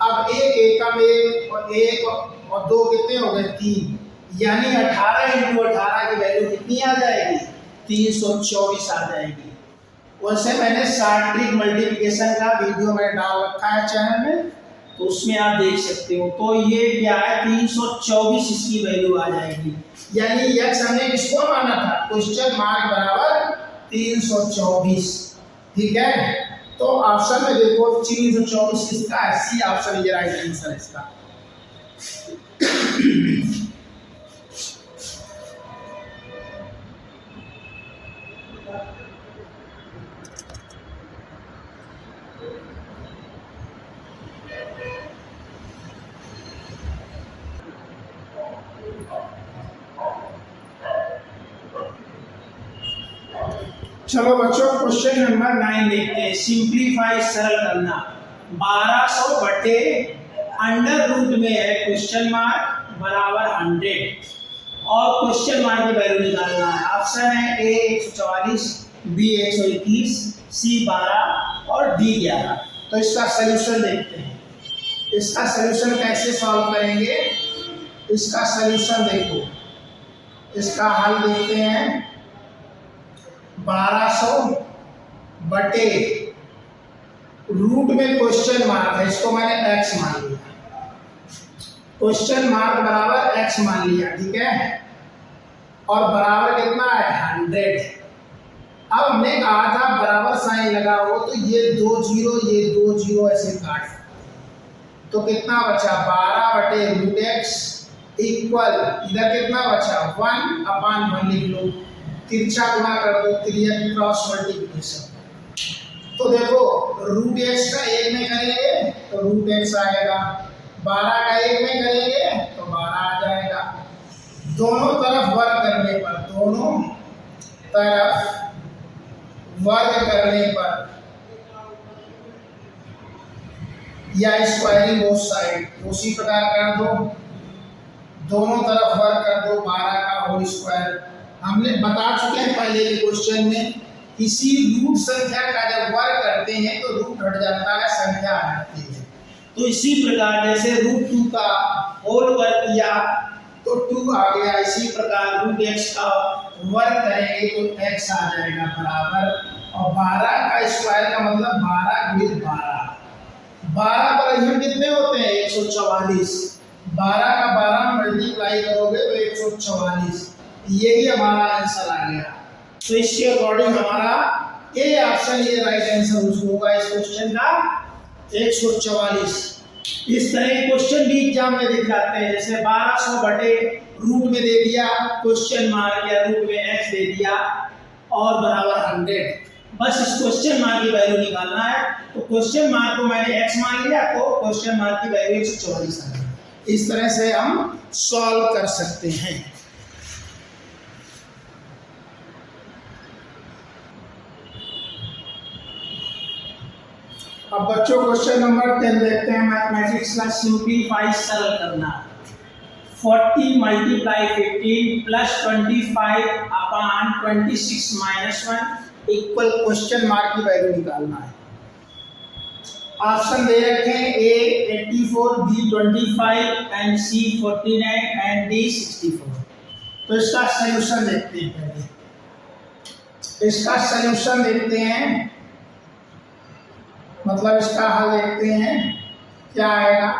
अब 1 एकम 1 और 1 और 2 कितने हो गए 3, यानी 18 × 18 की वैल्यू कितनी आ जाएगी, 324 आ जाएगी। वैसे मैंने सार्ट्रिक मल्टीप्लिकेशन का वीडियो में डाल रखा है चैनल में, तो उसमें आप देख सकते हो। तो ये क्या है, 324 इसकी वैल्यू आ जाएगी, यानी x हमने किसको माना था, क्वेश्चन मार्क बराबर 324, ठीक है। तो ऑप्शन में देखो 324 किसका है, सी ऑप्शन ये राइट आंसर है इसका। चलो बच्चों क्वेश्चन नंबर 9 देखते हैं। सिंप्लीफाई सरल करना, 1200 बटे अंडर रूट में है क्वेश्चन मार्क बराबर 100, और क्वेश्चन मार्क की वैल्यू निकालना है। ऑप्शन है ए 144, बी 121, सी 12 और डी 11। तो इसका सलूशन देखते हैं। इसका सलूशन कैसे सॉल्व करेंगे, इसका सलूशन देखो, इसका हल देखते हैं। 1200 बटे रूट में क्वेश्चन मार्क है, इसको मैंने x मान लिया, क्वेश्चन मार्क बराबर x मान लिया, ठीक है। और बराबर कितना है 100। अब हमने कहा था बराबर साइन लगा हो तो ये 2 0 ये 2 0 ऐसे काट, तो कितना बचा 12 बटे √x इक्वल, इधर कितना बचा 1/1 लिख लो, तिरछा गुणा कर दो, 3 क्रॉस मल्टीप्लिकेशन। तो देखो √x का 1 में करेंगे तो √x आएगा, 12 का 1 में करेंगे तो 12 आ जाएगा। दोनों तरफ वर्ग करने पर, दोनों तरफ वर्ग करने पर, या स्क्वायरिंग बोथ साइड उसी प्रकार कर दो, दोनों तरफ वर्ग कर दो 12 का होल स्क्वायर। हमने बता चुके हैं पहले के क्वेश्चन में, किसी रूट संख्या का जब वर्ग करते हैं तो रूट हट जाता है, संख्या आ जाती है। तो इसी प्रकार जैसे √2 का होल वर्ग किया तो 2 आ गया, इसी प्रकार √x का वर्ग करेंगे तो x आ जाएगा बराबर, और 12 का स्क्वायर का मतलब 12 गुणित 12, 12 पर हम कितने होते हैं 144, 12 का 12 मल्टीप्लाई करोगे तो 144, यही हमारा आंसर आ गया। तो इसके अकॉर्डिंग हमारा ए ऑप्शन ये राइट आंसर होगा इस क्वेश्चन का 144। इस तरह के क्वेश्चन भी एग्जाम में दिख जाते हैं, जैसे 1200 बटे रूट में दे दिया क्वेश्चन मार्क या रूट में x दे दिया और बराबर 100, बस इस क्वेश्चन मार्क की वैल्यू निकालना है। तो क्वेश्चन मार्क को मैंने x मान लिया तो क्वेश्चन मार्क की वैल्यू 144 आ गई। इस तरह से हम सॉल्व कर सकते हैं। अब बच्चों क्वेश्चन नंबर 10 देखते हैं। मैथमेटिक्स का सिंपलीफाई सरल करना। 40 multiply 15 plus 25 upon 26 minus 1 equal question mark की वैल्यू निकालना है। ऑप्शन दे रखे हैं A 84, B 25 and C 49 and D 64। तो इसका सॉल्यूशन देखते हैं। पहले इसका सॉल्यूशन देखते हैं, मतलब इसका हल देखते हैं क्या आएगा।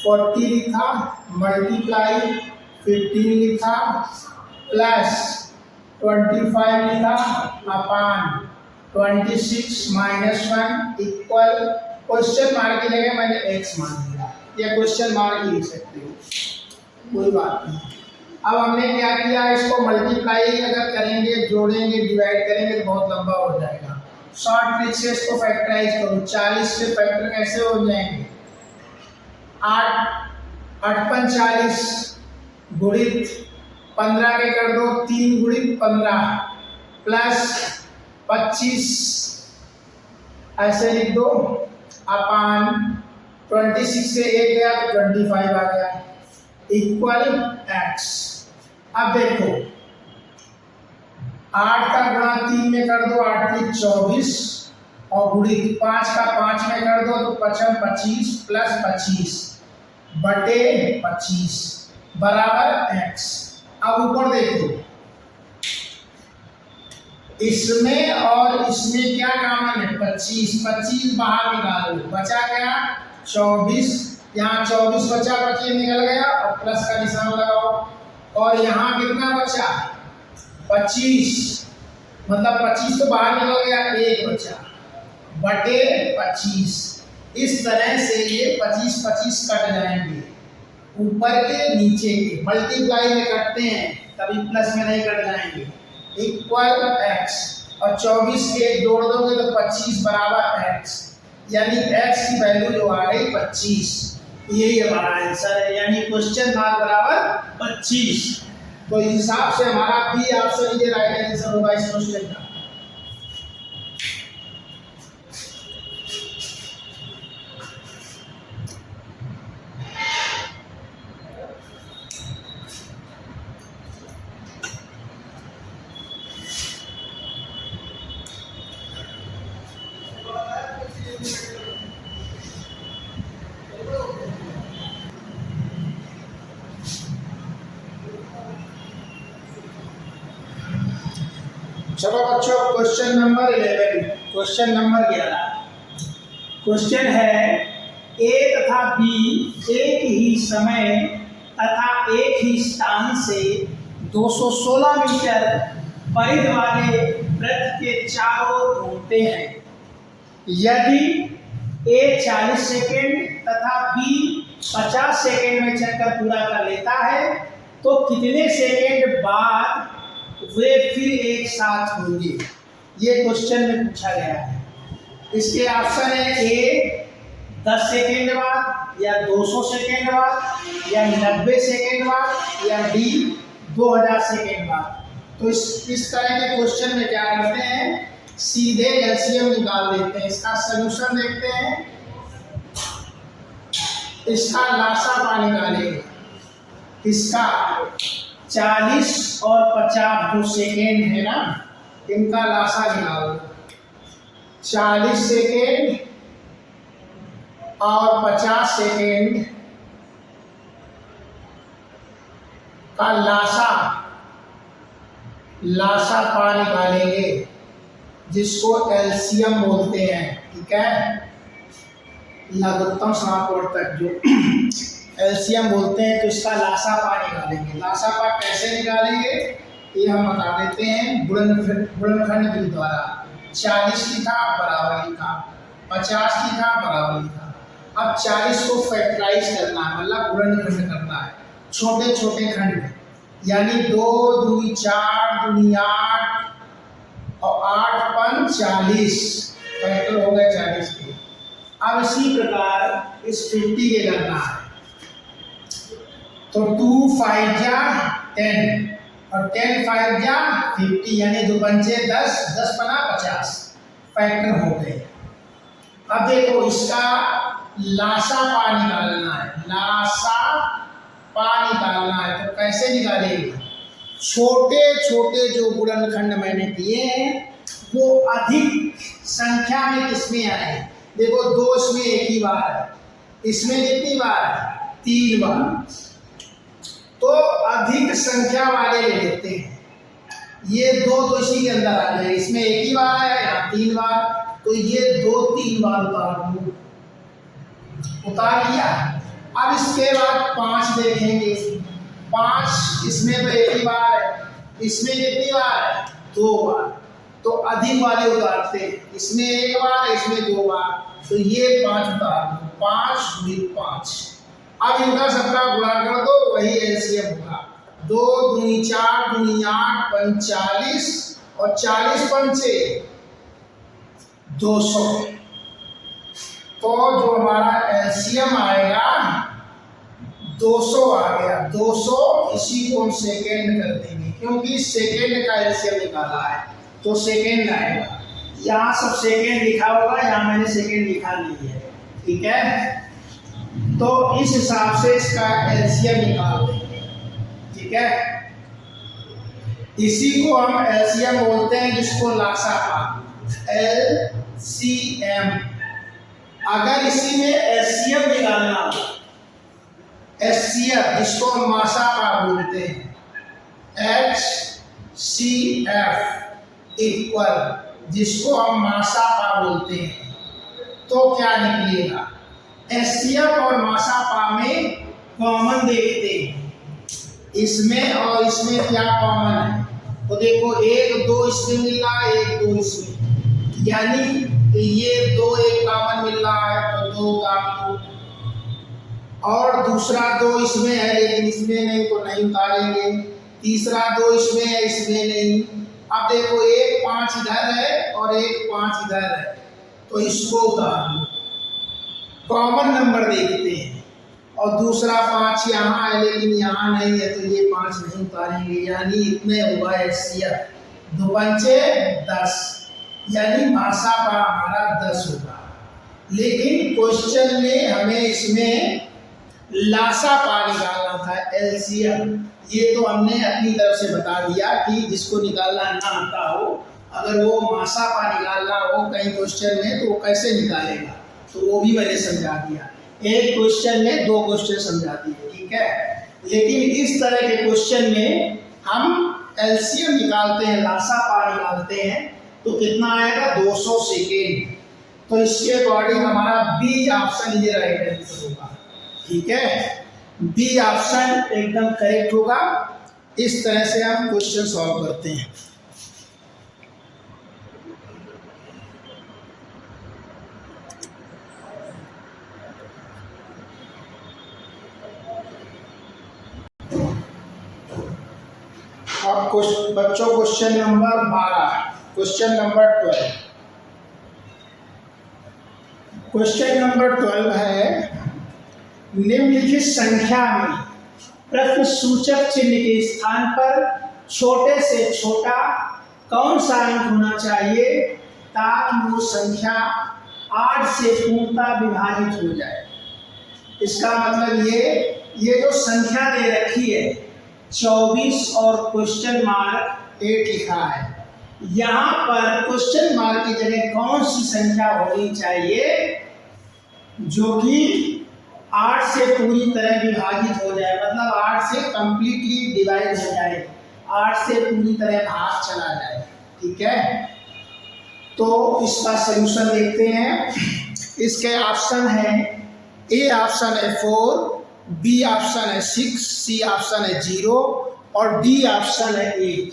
40 लिखा मल्टीप्लाई 15 लिखा प्लस 25 लिखा upon 26 minus 1 equal question mark की जगह मैंने x मान लिया, या क्वेश्चन मार्क ही लिख सकते हो, कोई बात नहीं। अब हमने क्या किया, इसको मल्टीप्लाई अगर करेंगे, जोड़ेंगे, डिवाइड करेंगे तो बहुत लंबा हो जाएगा। शॉर्ट ट्रिक से इसको फैक्टराइज करो। 40 से फैक्टर कैसे हो जाएंगे, 8 × 40 गुणित 15 के कर दो 3 गुणित 15 प्लस 25 ऐसे लिख दो अपॉन 26 से 1 गया तो 25 आ गया इक्वल x। अब देखो 8 का गुणा 3 में कर दो 8 × 24 और गुणित 5 का 5 में कर दो तो 5 25 प्लस 25 बटे 25 बराबर x। अब ऊपर देखो इसमें और इसमें क्या कॉमन है, 25, 25 बाहर निकालो, बचा क्या 24, यहाँ 24 बचा, 25 निकल गया और प्लस का निशान लगाओ, और यहाँ कितना बचा 25, मतलब 25 तो बाहर निकल गया, 1 बचा बटे 25। इस तरह से ये 25 25 कट जाएंगे, ऊपर के नीचे के मल्टीप्लाई में कटते हैं, कभी प्लस में नहीं कट जाएंगे, इक्वल x। और 24 के 1 जोड़ दोगे तो 25 बराबर x, यानी x की वैल्यू जो आ गई 25, यही हमारा आंसर है, यानी क्वेश्चन मार्क बराबर 25। तो इस हिसाब से हमारा बी ऑप्शन ये राइट आंसर होगा इस क्वेश्चन का। चलो बच्चों question number 11, question number 11 question है ए तथा बी एक ही समय तथा एक ही स्थान से 216 मीटर परिधि वाले वृत्त के चारों ओर घूमते हैं। यदि ए 40 सेकेंड तथा बी 50 सेकेंड में चक्कर पूरा कर लेता है तो कितने सेकेंड बाद वे फिर एक साथ होंगे, ये क्वेश्चन में पूछा गया है। इसके ऑप्शन है ए 10 सेकेंड बाद, या 200 सेकेंड बाद, या 90 सेकेंड बाद, या डी 2000 सेकेंड बाद। तो इस तरह के क्वेश्चन में क्या करते हैं, सीधे एलसीएम निकाल लेते हैं। इसका सलूशन देखते हैं, इसका लासापा निकालेंगे। इसका 40 और 50 जो सेकेंड है ना, इनका लासा निकालो। 40 सेकेंड और 50 सेकेंड का लासा पा निकालेंगे, जिसको एलसीएम बोलते हैं। ठीक है, लघुत्तम समापवर्तक जो एलसीएम बोलते हैं, तो इसका लासा पा निकालेंगे। लासा पा कैसे निकालेंगे ये हम बता देते हैं गुणनखंड के द्वारा। 40 लिखा बराबर लिखा, 50 लिखा बराबर लिखा। अब 40 को फैक्टराइज करना है, मतलब गुणनखंड करना है छोटे छोटे खंड में, यानी 2 दूनी 4 दूनी 8 और 8 पंच 40 फैक्टर हो गए 40 के। अब इसी प्रकार इस 50 के करना है, तो 2 5 जा 10 और 10 5 जा 50, यानी 2 पंचे 10, 10 पना 50 फैक्टर हो गए। अब देखो इसका लासा पा निकालना है, लासा पा निकालना है, तो कैसे निकालेंगे? छोटे छोटे जो गुणनखंड मैंने दिए हैं वो अधिक संख्या में किसमें आए? देखो 2 इसमें एक ही बार है, इसमें कितनी बार है? 3 बार, तो अधिक संख्या वाले ले लेते हैं। ये 2 तो इसी के अंदर आ जाए, इसमें एक ही बार है, यहाँ 3 बार, तो ये 2 3 बार उतार लिया। अब इसके बाद 5 देखेंगे, 5 इसमें तो एक ही बार है, इसमें कितनी बार है? 2 बार, तो अधिक वाले उतारते हैं, इसमें 1 बार, इसमें 2 बार, तो ये 5 उतार दो, 5 गुणित 5। अब इनका सबका गुणा कर दो, वही एलसीएम होगा। 2 दूनी 4 दूनी 8 पंच 40 और 40 पंचे 200, तो जो हमारा एलसीएम आएगा 200 आ गया। 200 इसी को हम सेकेंड कर देंगे, क्योंकि सेकेंड का एलसीएम निकाला है तो सेकेंड आएगा। यहाँ सब सेकेंड लिखा होगा, यहाँ मैंने सेकेंड लिखा नहीं है। ठीक है, तो इस हिसाब से इसका एलसीएम निकाल देंगे। ठीक है, इसी को हम एलसीएम बोलते हैं, जिसको लासा पा एलसीएम। अगर इसी में एचसीएफ निकालना हो, एचसीएफ जिसको हम मासा पा बोलते हैं, HCF इक्वल जिसको हम मासा पा बोलते हैं, तो क्या निकलेगा? एचसीएफ और मासा पा में कॉमन देखते हैं, इसमें और इसमें क्या कॉमन है? तो देखो 1 2 इसमें मिल रहा है, 1 2 इसमें, यानी ये 2 एक कॉमन मिल रहा है, तो 2 का 2, और दूसरा 2 इसमें है लेकिन इसमें नहीं, तो नहीं उतारेंगे। तीसरा 2 इसमें है, इसमें नहीं। अब देखो 1 5 इधर है और 1 5 इधर है, तो इसको उतार दो, कॉमन नंबर देखते हैं। और दूसरा 5 यहाँ है लेकिन यहाँ नहीं है, तो ये 5 नहीं उतारेंगे, यानी इतने होगा एचसीएफ। 2 पंचे 10, यानी मासा पा हमारा 10 होगा। लेकिन क्वेश्चन में हमें इसमें लासा पा निकालना था, एलसीएम। ये तो हमने अपनी तरफ से बता दिया कि जिसको निकालना ना आता हो, अगर वो मासा पा निकालना हो कहीं क्वेश्चन में, तो वो कैसे निकालेगा, तो वो भी मैंने समझा दिया। एक क्वेश्चन में 2 क्वेश्चन समझा दिए। ठीक है, लेकिन इस तरह के क्वेश्चन में हम एलसीएम निकालते हैं, लासा पा निकालते हैं, तो कितना आएगा? 200 सेकेंड। तो इसके अकॉर्डिंग हमारा बी ऑप्शन ये राइट आंसर होगा। ठीक है, बी ऑप्शन एकदम करेक्ट होगा। इस तरह से हम क्वेश्चन सॉल्व करते हैं। अब बच्चों question number 12, question number 12। Question number 12 है, निम्नलिखित संख्या में प्रश्न सूचक चिन्ह के स्थान पर छोटे से छोटा कौन सा अंक होना चाहिए ताकि वो संख्या 8 से पूर्णतः विभाजित हो जाए। इसका मतलब ये जो संख्या दे रखी है 24 और क्वेश्चन मार्क 8 लिखा है, यहाँ पर क्वेश्चन मार्क की जगह कौन सी संख्या होनी चाहिए? जो कि 8 से पूरी तरह विभाजित हो जाए, मतलब 8 से कंप्लीटली डिवाइड हो जाए, 8 से पूरी तरह भाग चला जाए। ठीक है, तो इसका सलूशन देखते हैं। इसके ऑप्शन है, ए ऑप्शन है 4, बी ऑप्शन है 6, सी ऑप्शन है 0 और डी ऑप्शन है 8।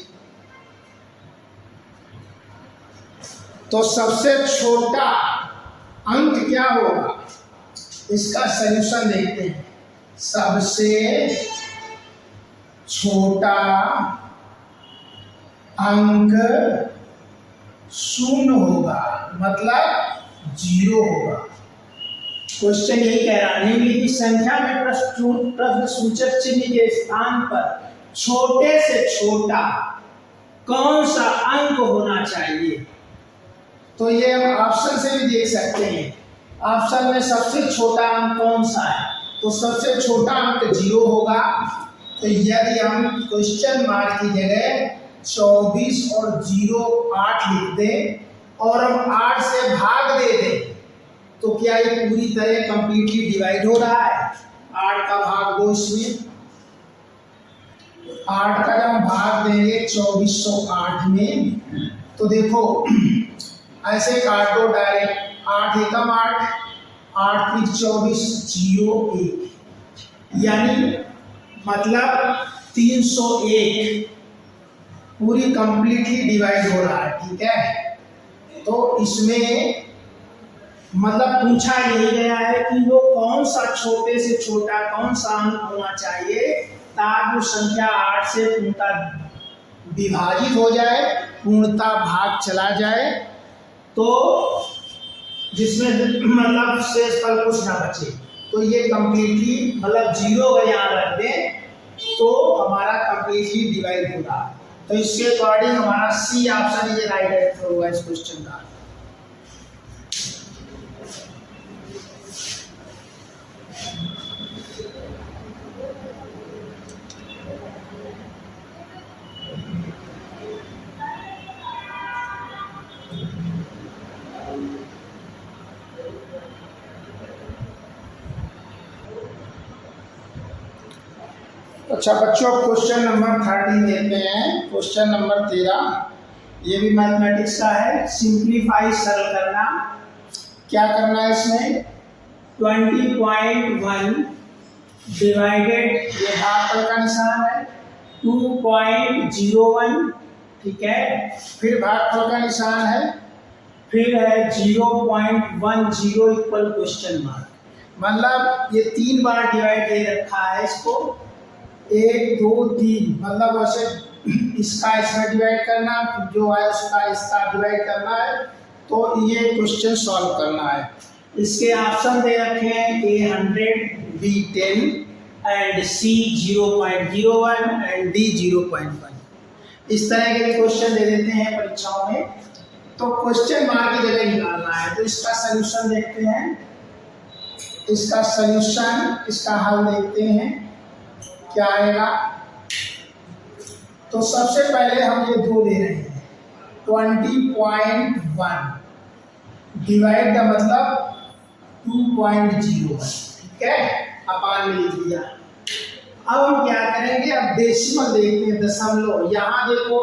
तो सबसे छोटा अंक क्या होगा, इसका सलूशन देखते हैं। सबसे छोटा अंक 0 होगा, मतलब 0 होगा। क्वेश्चन यही कह रहा है, निम्नलिखित संख्या में प्रश्न सूचक चिन्ह के स्थान पर छोटे से छोटा कौन सा अंक होना चाहिए। तो ये हम ऑप्शन से भी देख सकते हैं। ऑप्शन में सबसे छोटा अंक कौन सा है, तो सबसे छोटा अंक 0 होगा। तो यदि हम क्वेश्चन मार्क की जगह 24 और 0 8 लिख दें और हम 8 से भाग दे दें, तो क्या ये पूरी तरह कंप्लीटली डिवाइड हो रहा है। 8 का भाग 2 इसमें, 8 का जब हम भाग देंगे 2408 में, तो देखो ऐसे काटो डायरेक्ट, 8 एकम 8, 8 फिर 24 0 1, यानी मतलब 301 पूरी कंप्लीटली डिवाइड हो रहा है। ठीक है, तो इसमें मतलब पूछा यही गया है कि वो कौन सा छोटे से छोटा कौन सा अंक होना चाहिए ताकि वो संख्या 8 से पूर्णतः विभाजित हो जाए, पूर्णतः भाग चला जाए, तो जिसमें मतलब शेषफल कुछ ना बचे। तो ये कंप्लीटली मतलब 0 का यहाँ रख दें तो हमारा कंप्लीटली डिवाइड होगा। तो इसके अकॉर्डिंग हमारा सी ऑप्शन ये राइट आंसर होगा इस क्वेश्चन का। अच्छा बच्चों, क्वेश्चन नंबर 13 देखते हैं। क्वेश्चन नंबर 13 ये भी मैथमेटिक्स का है। सिंप्लीफाई, सरल करना। क्या करना है इसमें, 20.1 डिवाइडेड, ये भागफल का निशान है, 2.01। ठीक है, फिर भागफल का निशान है, फिर है 0.10 इक्वल क्वेश्चन मार्क। मतलब ये 3 बार डिवाइड दे रखा है इसको, 1 2 3, मतलब वैसे इसका इसमें डिवाइड करना, जो है उसका इसका डिवाइड करना है। तो ये क्वेश्चन सॉल्व करना है। इसके ऑप्शन दे रखे हैं, A 100, B 10 and C 0.01 and D 0.1। इस तरह के क्वेश्चन दे देते हैं परीक्षाओं में, तो क्वेश्चन मार्क की जगह निकालना है। तो इसका सलूशन देखते हैं, इसका सलूशन, इसका हल देखते हैं क्या आएगा। तो सबसे पहले हम ये 2 ले रहे हैं, 20.1 डिवाइड का मतलब 2.01। ठीक है, अपान में लिख दिया। अब हम क्या करेंगे, अब डेसिमल देखते हैं, दशमलव। यहाँ देखो,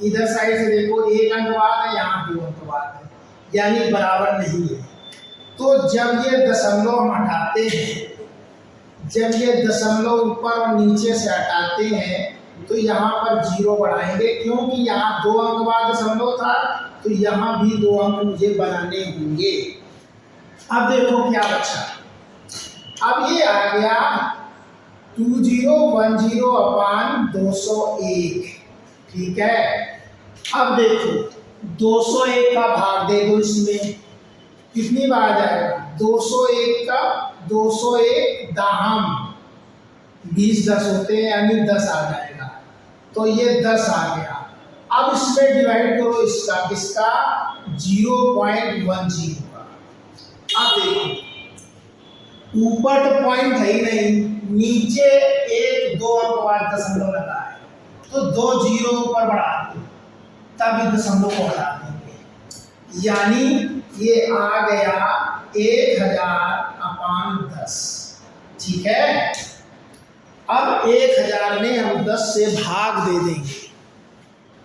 इधर साइड से देखो, 1 अंक बाद है, यहाँ 2 अंक बाद है, यानी बराबर नहीं है। तो जब ये दशमलव हम हटाते हैं, जब ये दशमलव ऊपर और नीचे से हटाते हैं, तो यहाँ पर 0 बढ़ाएंगे, क्योंकि यहाँ 2 अंक बाद दशमलव था, तो यहाँ भी 2 अंक मुझे बनाने होंगे। अब देखो क्या बचा, अब ये आ गया 2010 अपान 201। ठीक है, अब देखो 201 का भाग दे दो इसमें, कितनी बार आ जाएगा, 201 का 201 दाहम, 20 10 होते हैं, यानी 10 आ जाएगा। तो ये 10 आ गया। अब इसमें डिवाइड करो इसका, किसका, 0.10 का। अब देखो ऊपर तो पॉइंट है ही नहीं, नीचे 1 2 अंक बाद दशमलव लगा है, तो 2 0 ऊपर बढ़ा दो, तब दशमलव को हटा देंगे, यानी ये आ गया 1000 1000/10। ठीक है। अब 1000 में हम 10 से भाग दे देंगे।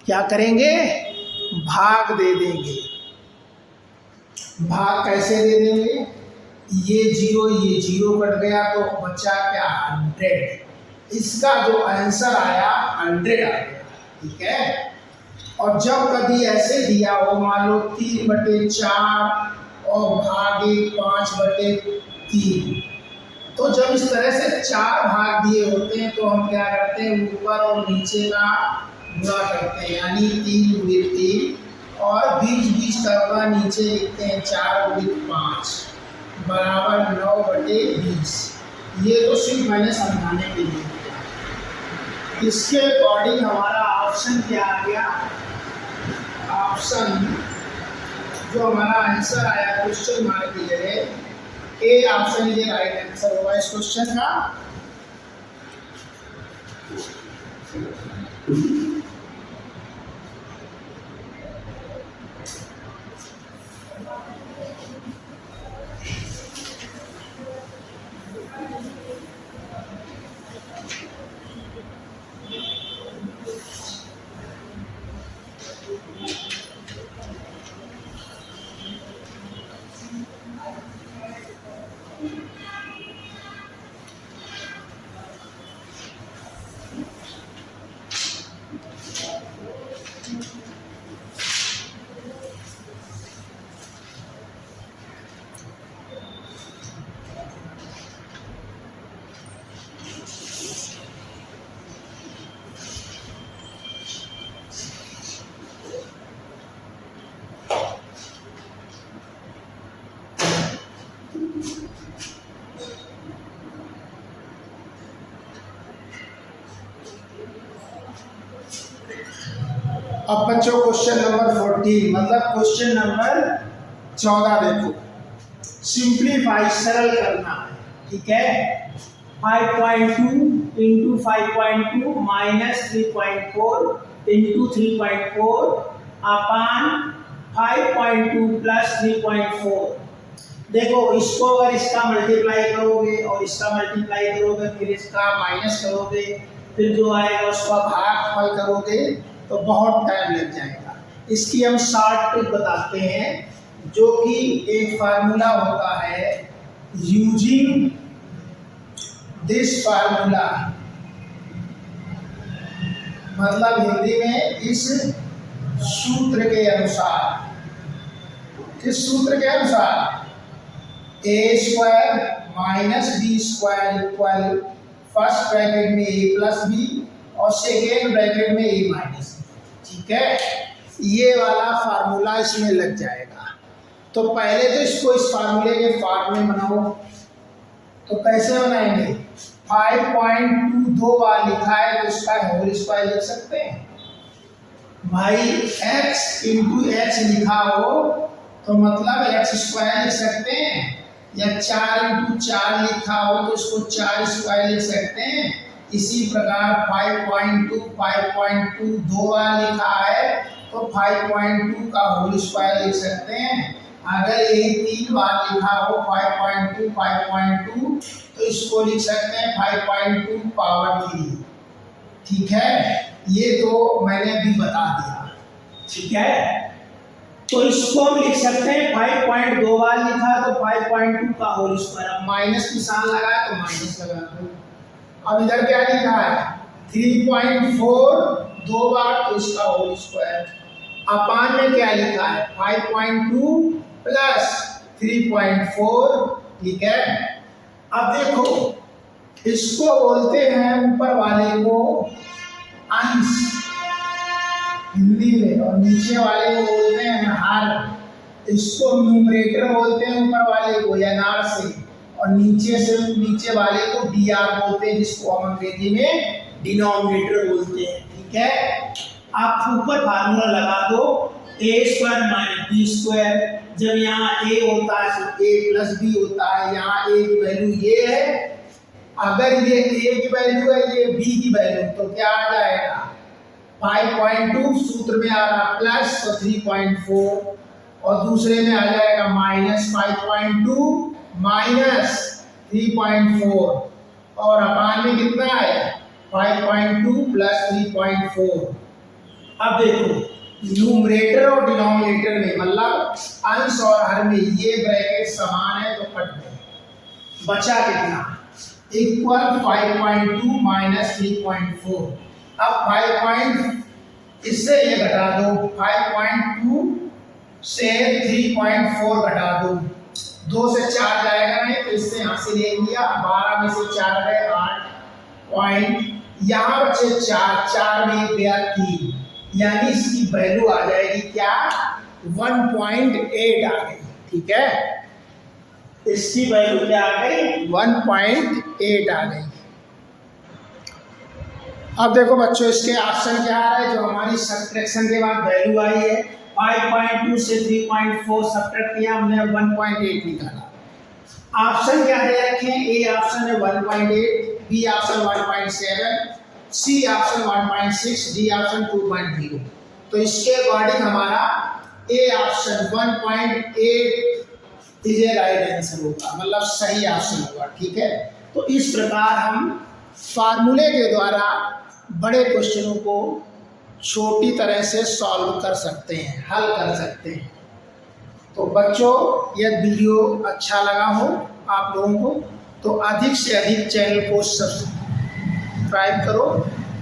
क्या करेंगे? भाग दे देंगे। भाग कैसे दे देंगे? ये जीरो कट गया तो बचा क्या? 100। इसका जो आंसर आया 100 आ गया। ठीक है। और जब कभी ऐसे दिया हो, मान लो 3/4 और भागे 5/3, तो जब इस तरह से 4 भाग दिए होते हैं तो हम क्या करते हैं? ऊपर और नीचे का गुणा करते हैं, यानी 3 × 3 और बीच का गुणा नीचे लिखते हैं 4 × 5 बराबर 9/20। ये तो सिर्फ मैंने समझाने के लिए किया। इसके अकॉर्डिंग हमारा ऑप्शन क्या आ गया? ऑप्शन जो हमारा आंसर आया क्वेश्चन मार्क की जगह ए ऑप्शन ये राइट आंसर होगा इस क्वेश्चन का। अब बच्चों क्वेश्चन नंबर 14 मतलब क्वेश्चन नंबर 14 देखो। सिंप्लीफाई सरल करना है। ठीक है। 5.2 × 5.2 - 3.4 × 3.4 अपान 5.2 + 3.4। देखो इसको अगर इसका मल्टीप्लाई करोगे और इसका मल्टीप्लाई करोगे, फिर इसका माइनस करोगे, फिर जो आएगा उसका भागफल करोगे तो बहुत टाइम लग जाएगा। इसकी हम शॉर्ट ट्रिक बताते हैं, जो कि एक फार्मूला होता है। यूजिंग दिस फार्मूला, मतलब हिंदी में इस सूत्र के अनुसार। किस सूत्र के अनुसार? a² - b² फर्स्ट ब्रैकेट में a + b और सेकेंड ब्रैकेट में a - b। ठीक है। ये वाला फार्मूला इसमें लग जाएगा। तो पहले तो इसको इस फार्मूले के फॉर्म में बनाओ। तो कैसे बनाएंगे? 5.2 दो बार लिखा है तो इसका होल स्क्वायर लिख सकते हैं। भाई x × x लिखा हो तो मतलब x² लिख सकते हैं, या 4 × 4 लिखा हो तो इसको 4² लिख सकते हैं। इसी प्रकार 5.2 दो बार लिखा है तो 5.2 का होल स्क्वायर लिख सकते हैं। अगर यही 3 बार लिखा हो 5.2 तो इसको लिख सकते हैं 5.2 पावर 3। ठीक है। ये तो मैंने अभी बता दिया। ठीक है। तो इसको हम लिख सकते हैं 5.2 बार लिखा तो 5.2 का होल स्क्वायर। अब माइनस निशान लगाया तो माइनस लगा दो। अब इधर क्या लिखा है? 3.4 दो बार तो इसका होल स्क्वायर। अपान में क्या लिखा है? 5.2 + 3.4। ठीक है। अब देखो इसको बोलते हैं ऊपर वाले को अंश हिंदी में, और नीचे वाले को बोलते हैं हर। इसको न्यूमरेटर बोलते हैं ऊपर वाले को NR से, और नीचे वाले को DR बोलते हैं, जिसको हम अंग्रेजी में डिनोमिनेटर बोलते हैं। ठीक है। आप ऊपर फार्मूला लगा दो a² - b²। जब यहाँ a होता है तो a + b होता है। यहाँ a की वैल्यू ये है, अगर ये a की वैल्यू है, ये b की वैल्यू, तो क्या आ जाएगा? 5.2 सूत्र में आ रहा प्लस तो 3.4, और दूसरे में आ जाएगा -5.2 माइनस 3.4 और अपान में कितना आया 5.2 प्लस 3.4। अब देखो न्यूमरेटर और डिनोमिनेटर में मतलब अंश और हर में ये ब्रैकेट समान है तो कट गए, बचा कितना इक्वल 5.2 माइनस 3.4। अब 5 इससे ये घटा दो, 5.2 से 3.4 घटा दो, 2 से 4 जाएगा नहीं तो इससे यहाँ से ले लिया, 12 में से 4 गए 8 पॉइंट, यहाँ बचे 4 में गया 3, यानी इसकी वैल्यू आ जाएगी क्या 1.8 आ गई। ठीक है, इसकी वैल्यू क्या आ गई 1.8 आ गई। अब देखो बच्चों इसके ऑप्शन क्या आ रहा है, जो हमारी सब्ट्रैक्शन के बाद वैल्यू आई है 5.2 से 3.4 सब्ट्रैक्ट किया हमने 1.8 निकाला। ऑप्शन क्या दे रखे हैं, ए ऑप्शन है 1.8, B option 1.7, C option 1.6, D option 2.0। तो इसके अकॉर्डिंग हमारा A option 1.8 is a right answer होगा, मतलब सही ऑप्शन होगा। ठीक है, तो इस प्रकार हम फार्मूले के द्वारा बड़े क्वेश्चनों को छोटी तरह से सॉल्व कर सकते हैं, हल कर सकते हैं। तो बच्चों यह वीडियो अच्छा लगा हो आप लोगों को तो अधिक से अधिक चैनल को सब्सक्राइब करो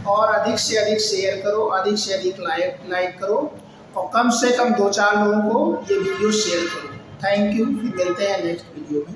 और अधिक से अधिक शेयर करो, अधिक से अधिक लाइक करो और कम से कम 2-4 लोगों को ये वीडियो शेयर करो। थैंक यू, फिर मिलते हैं नेक्स्ट वीडियो में।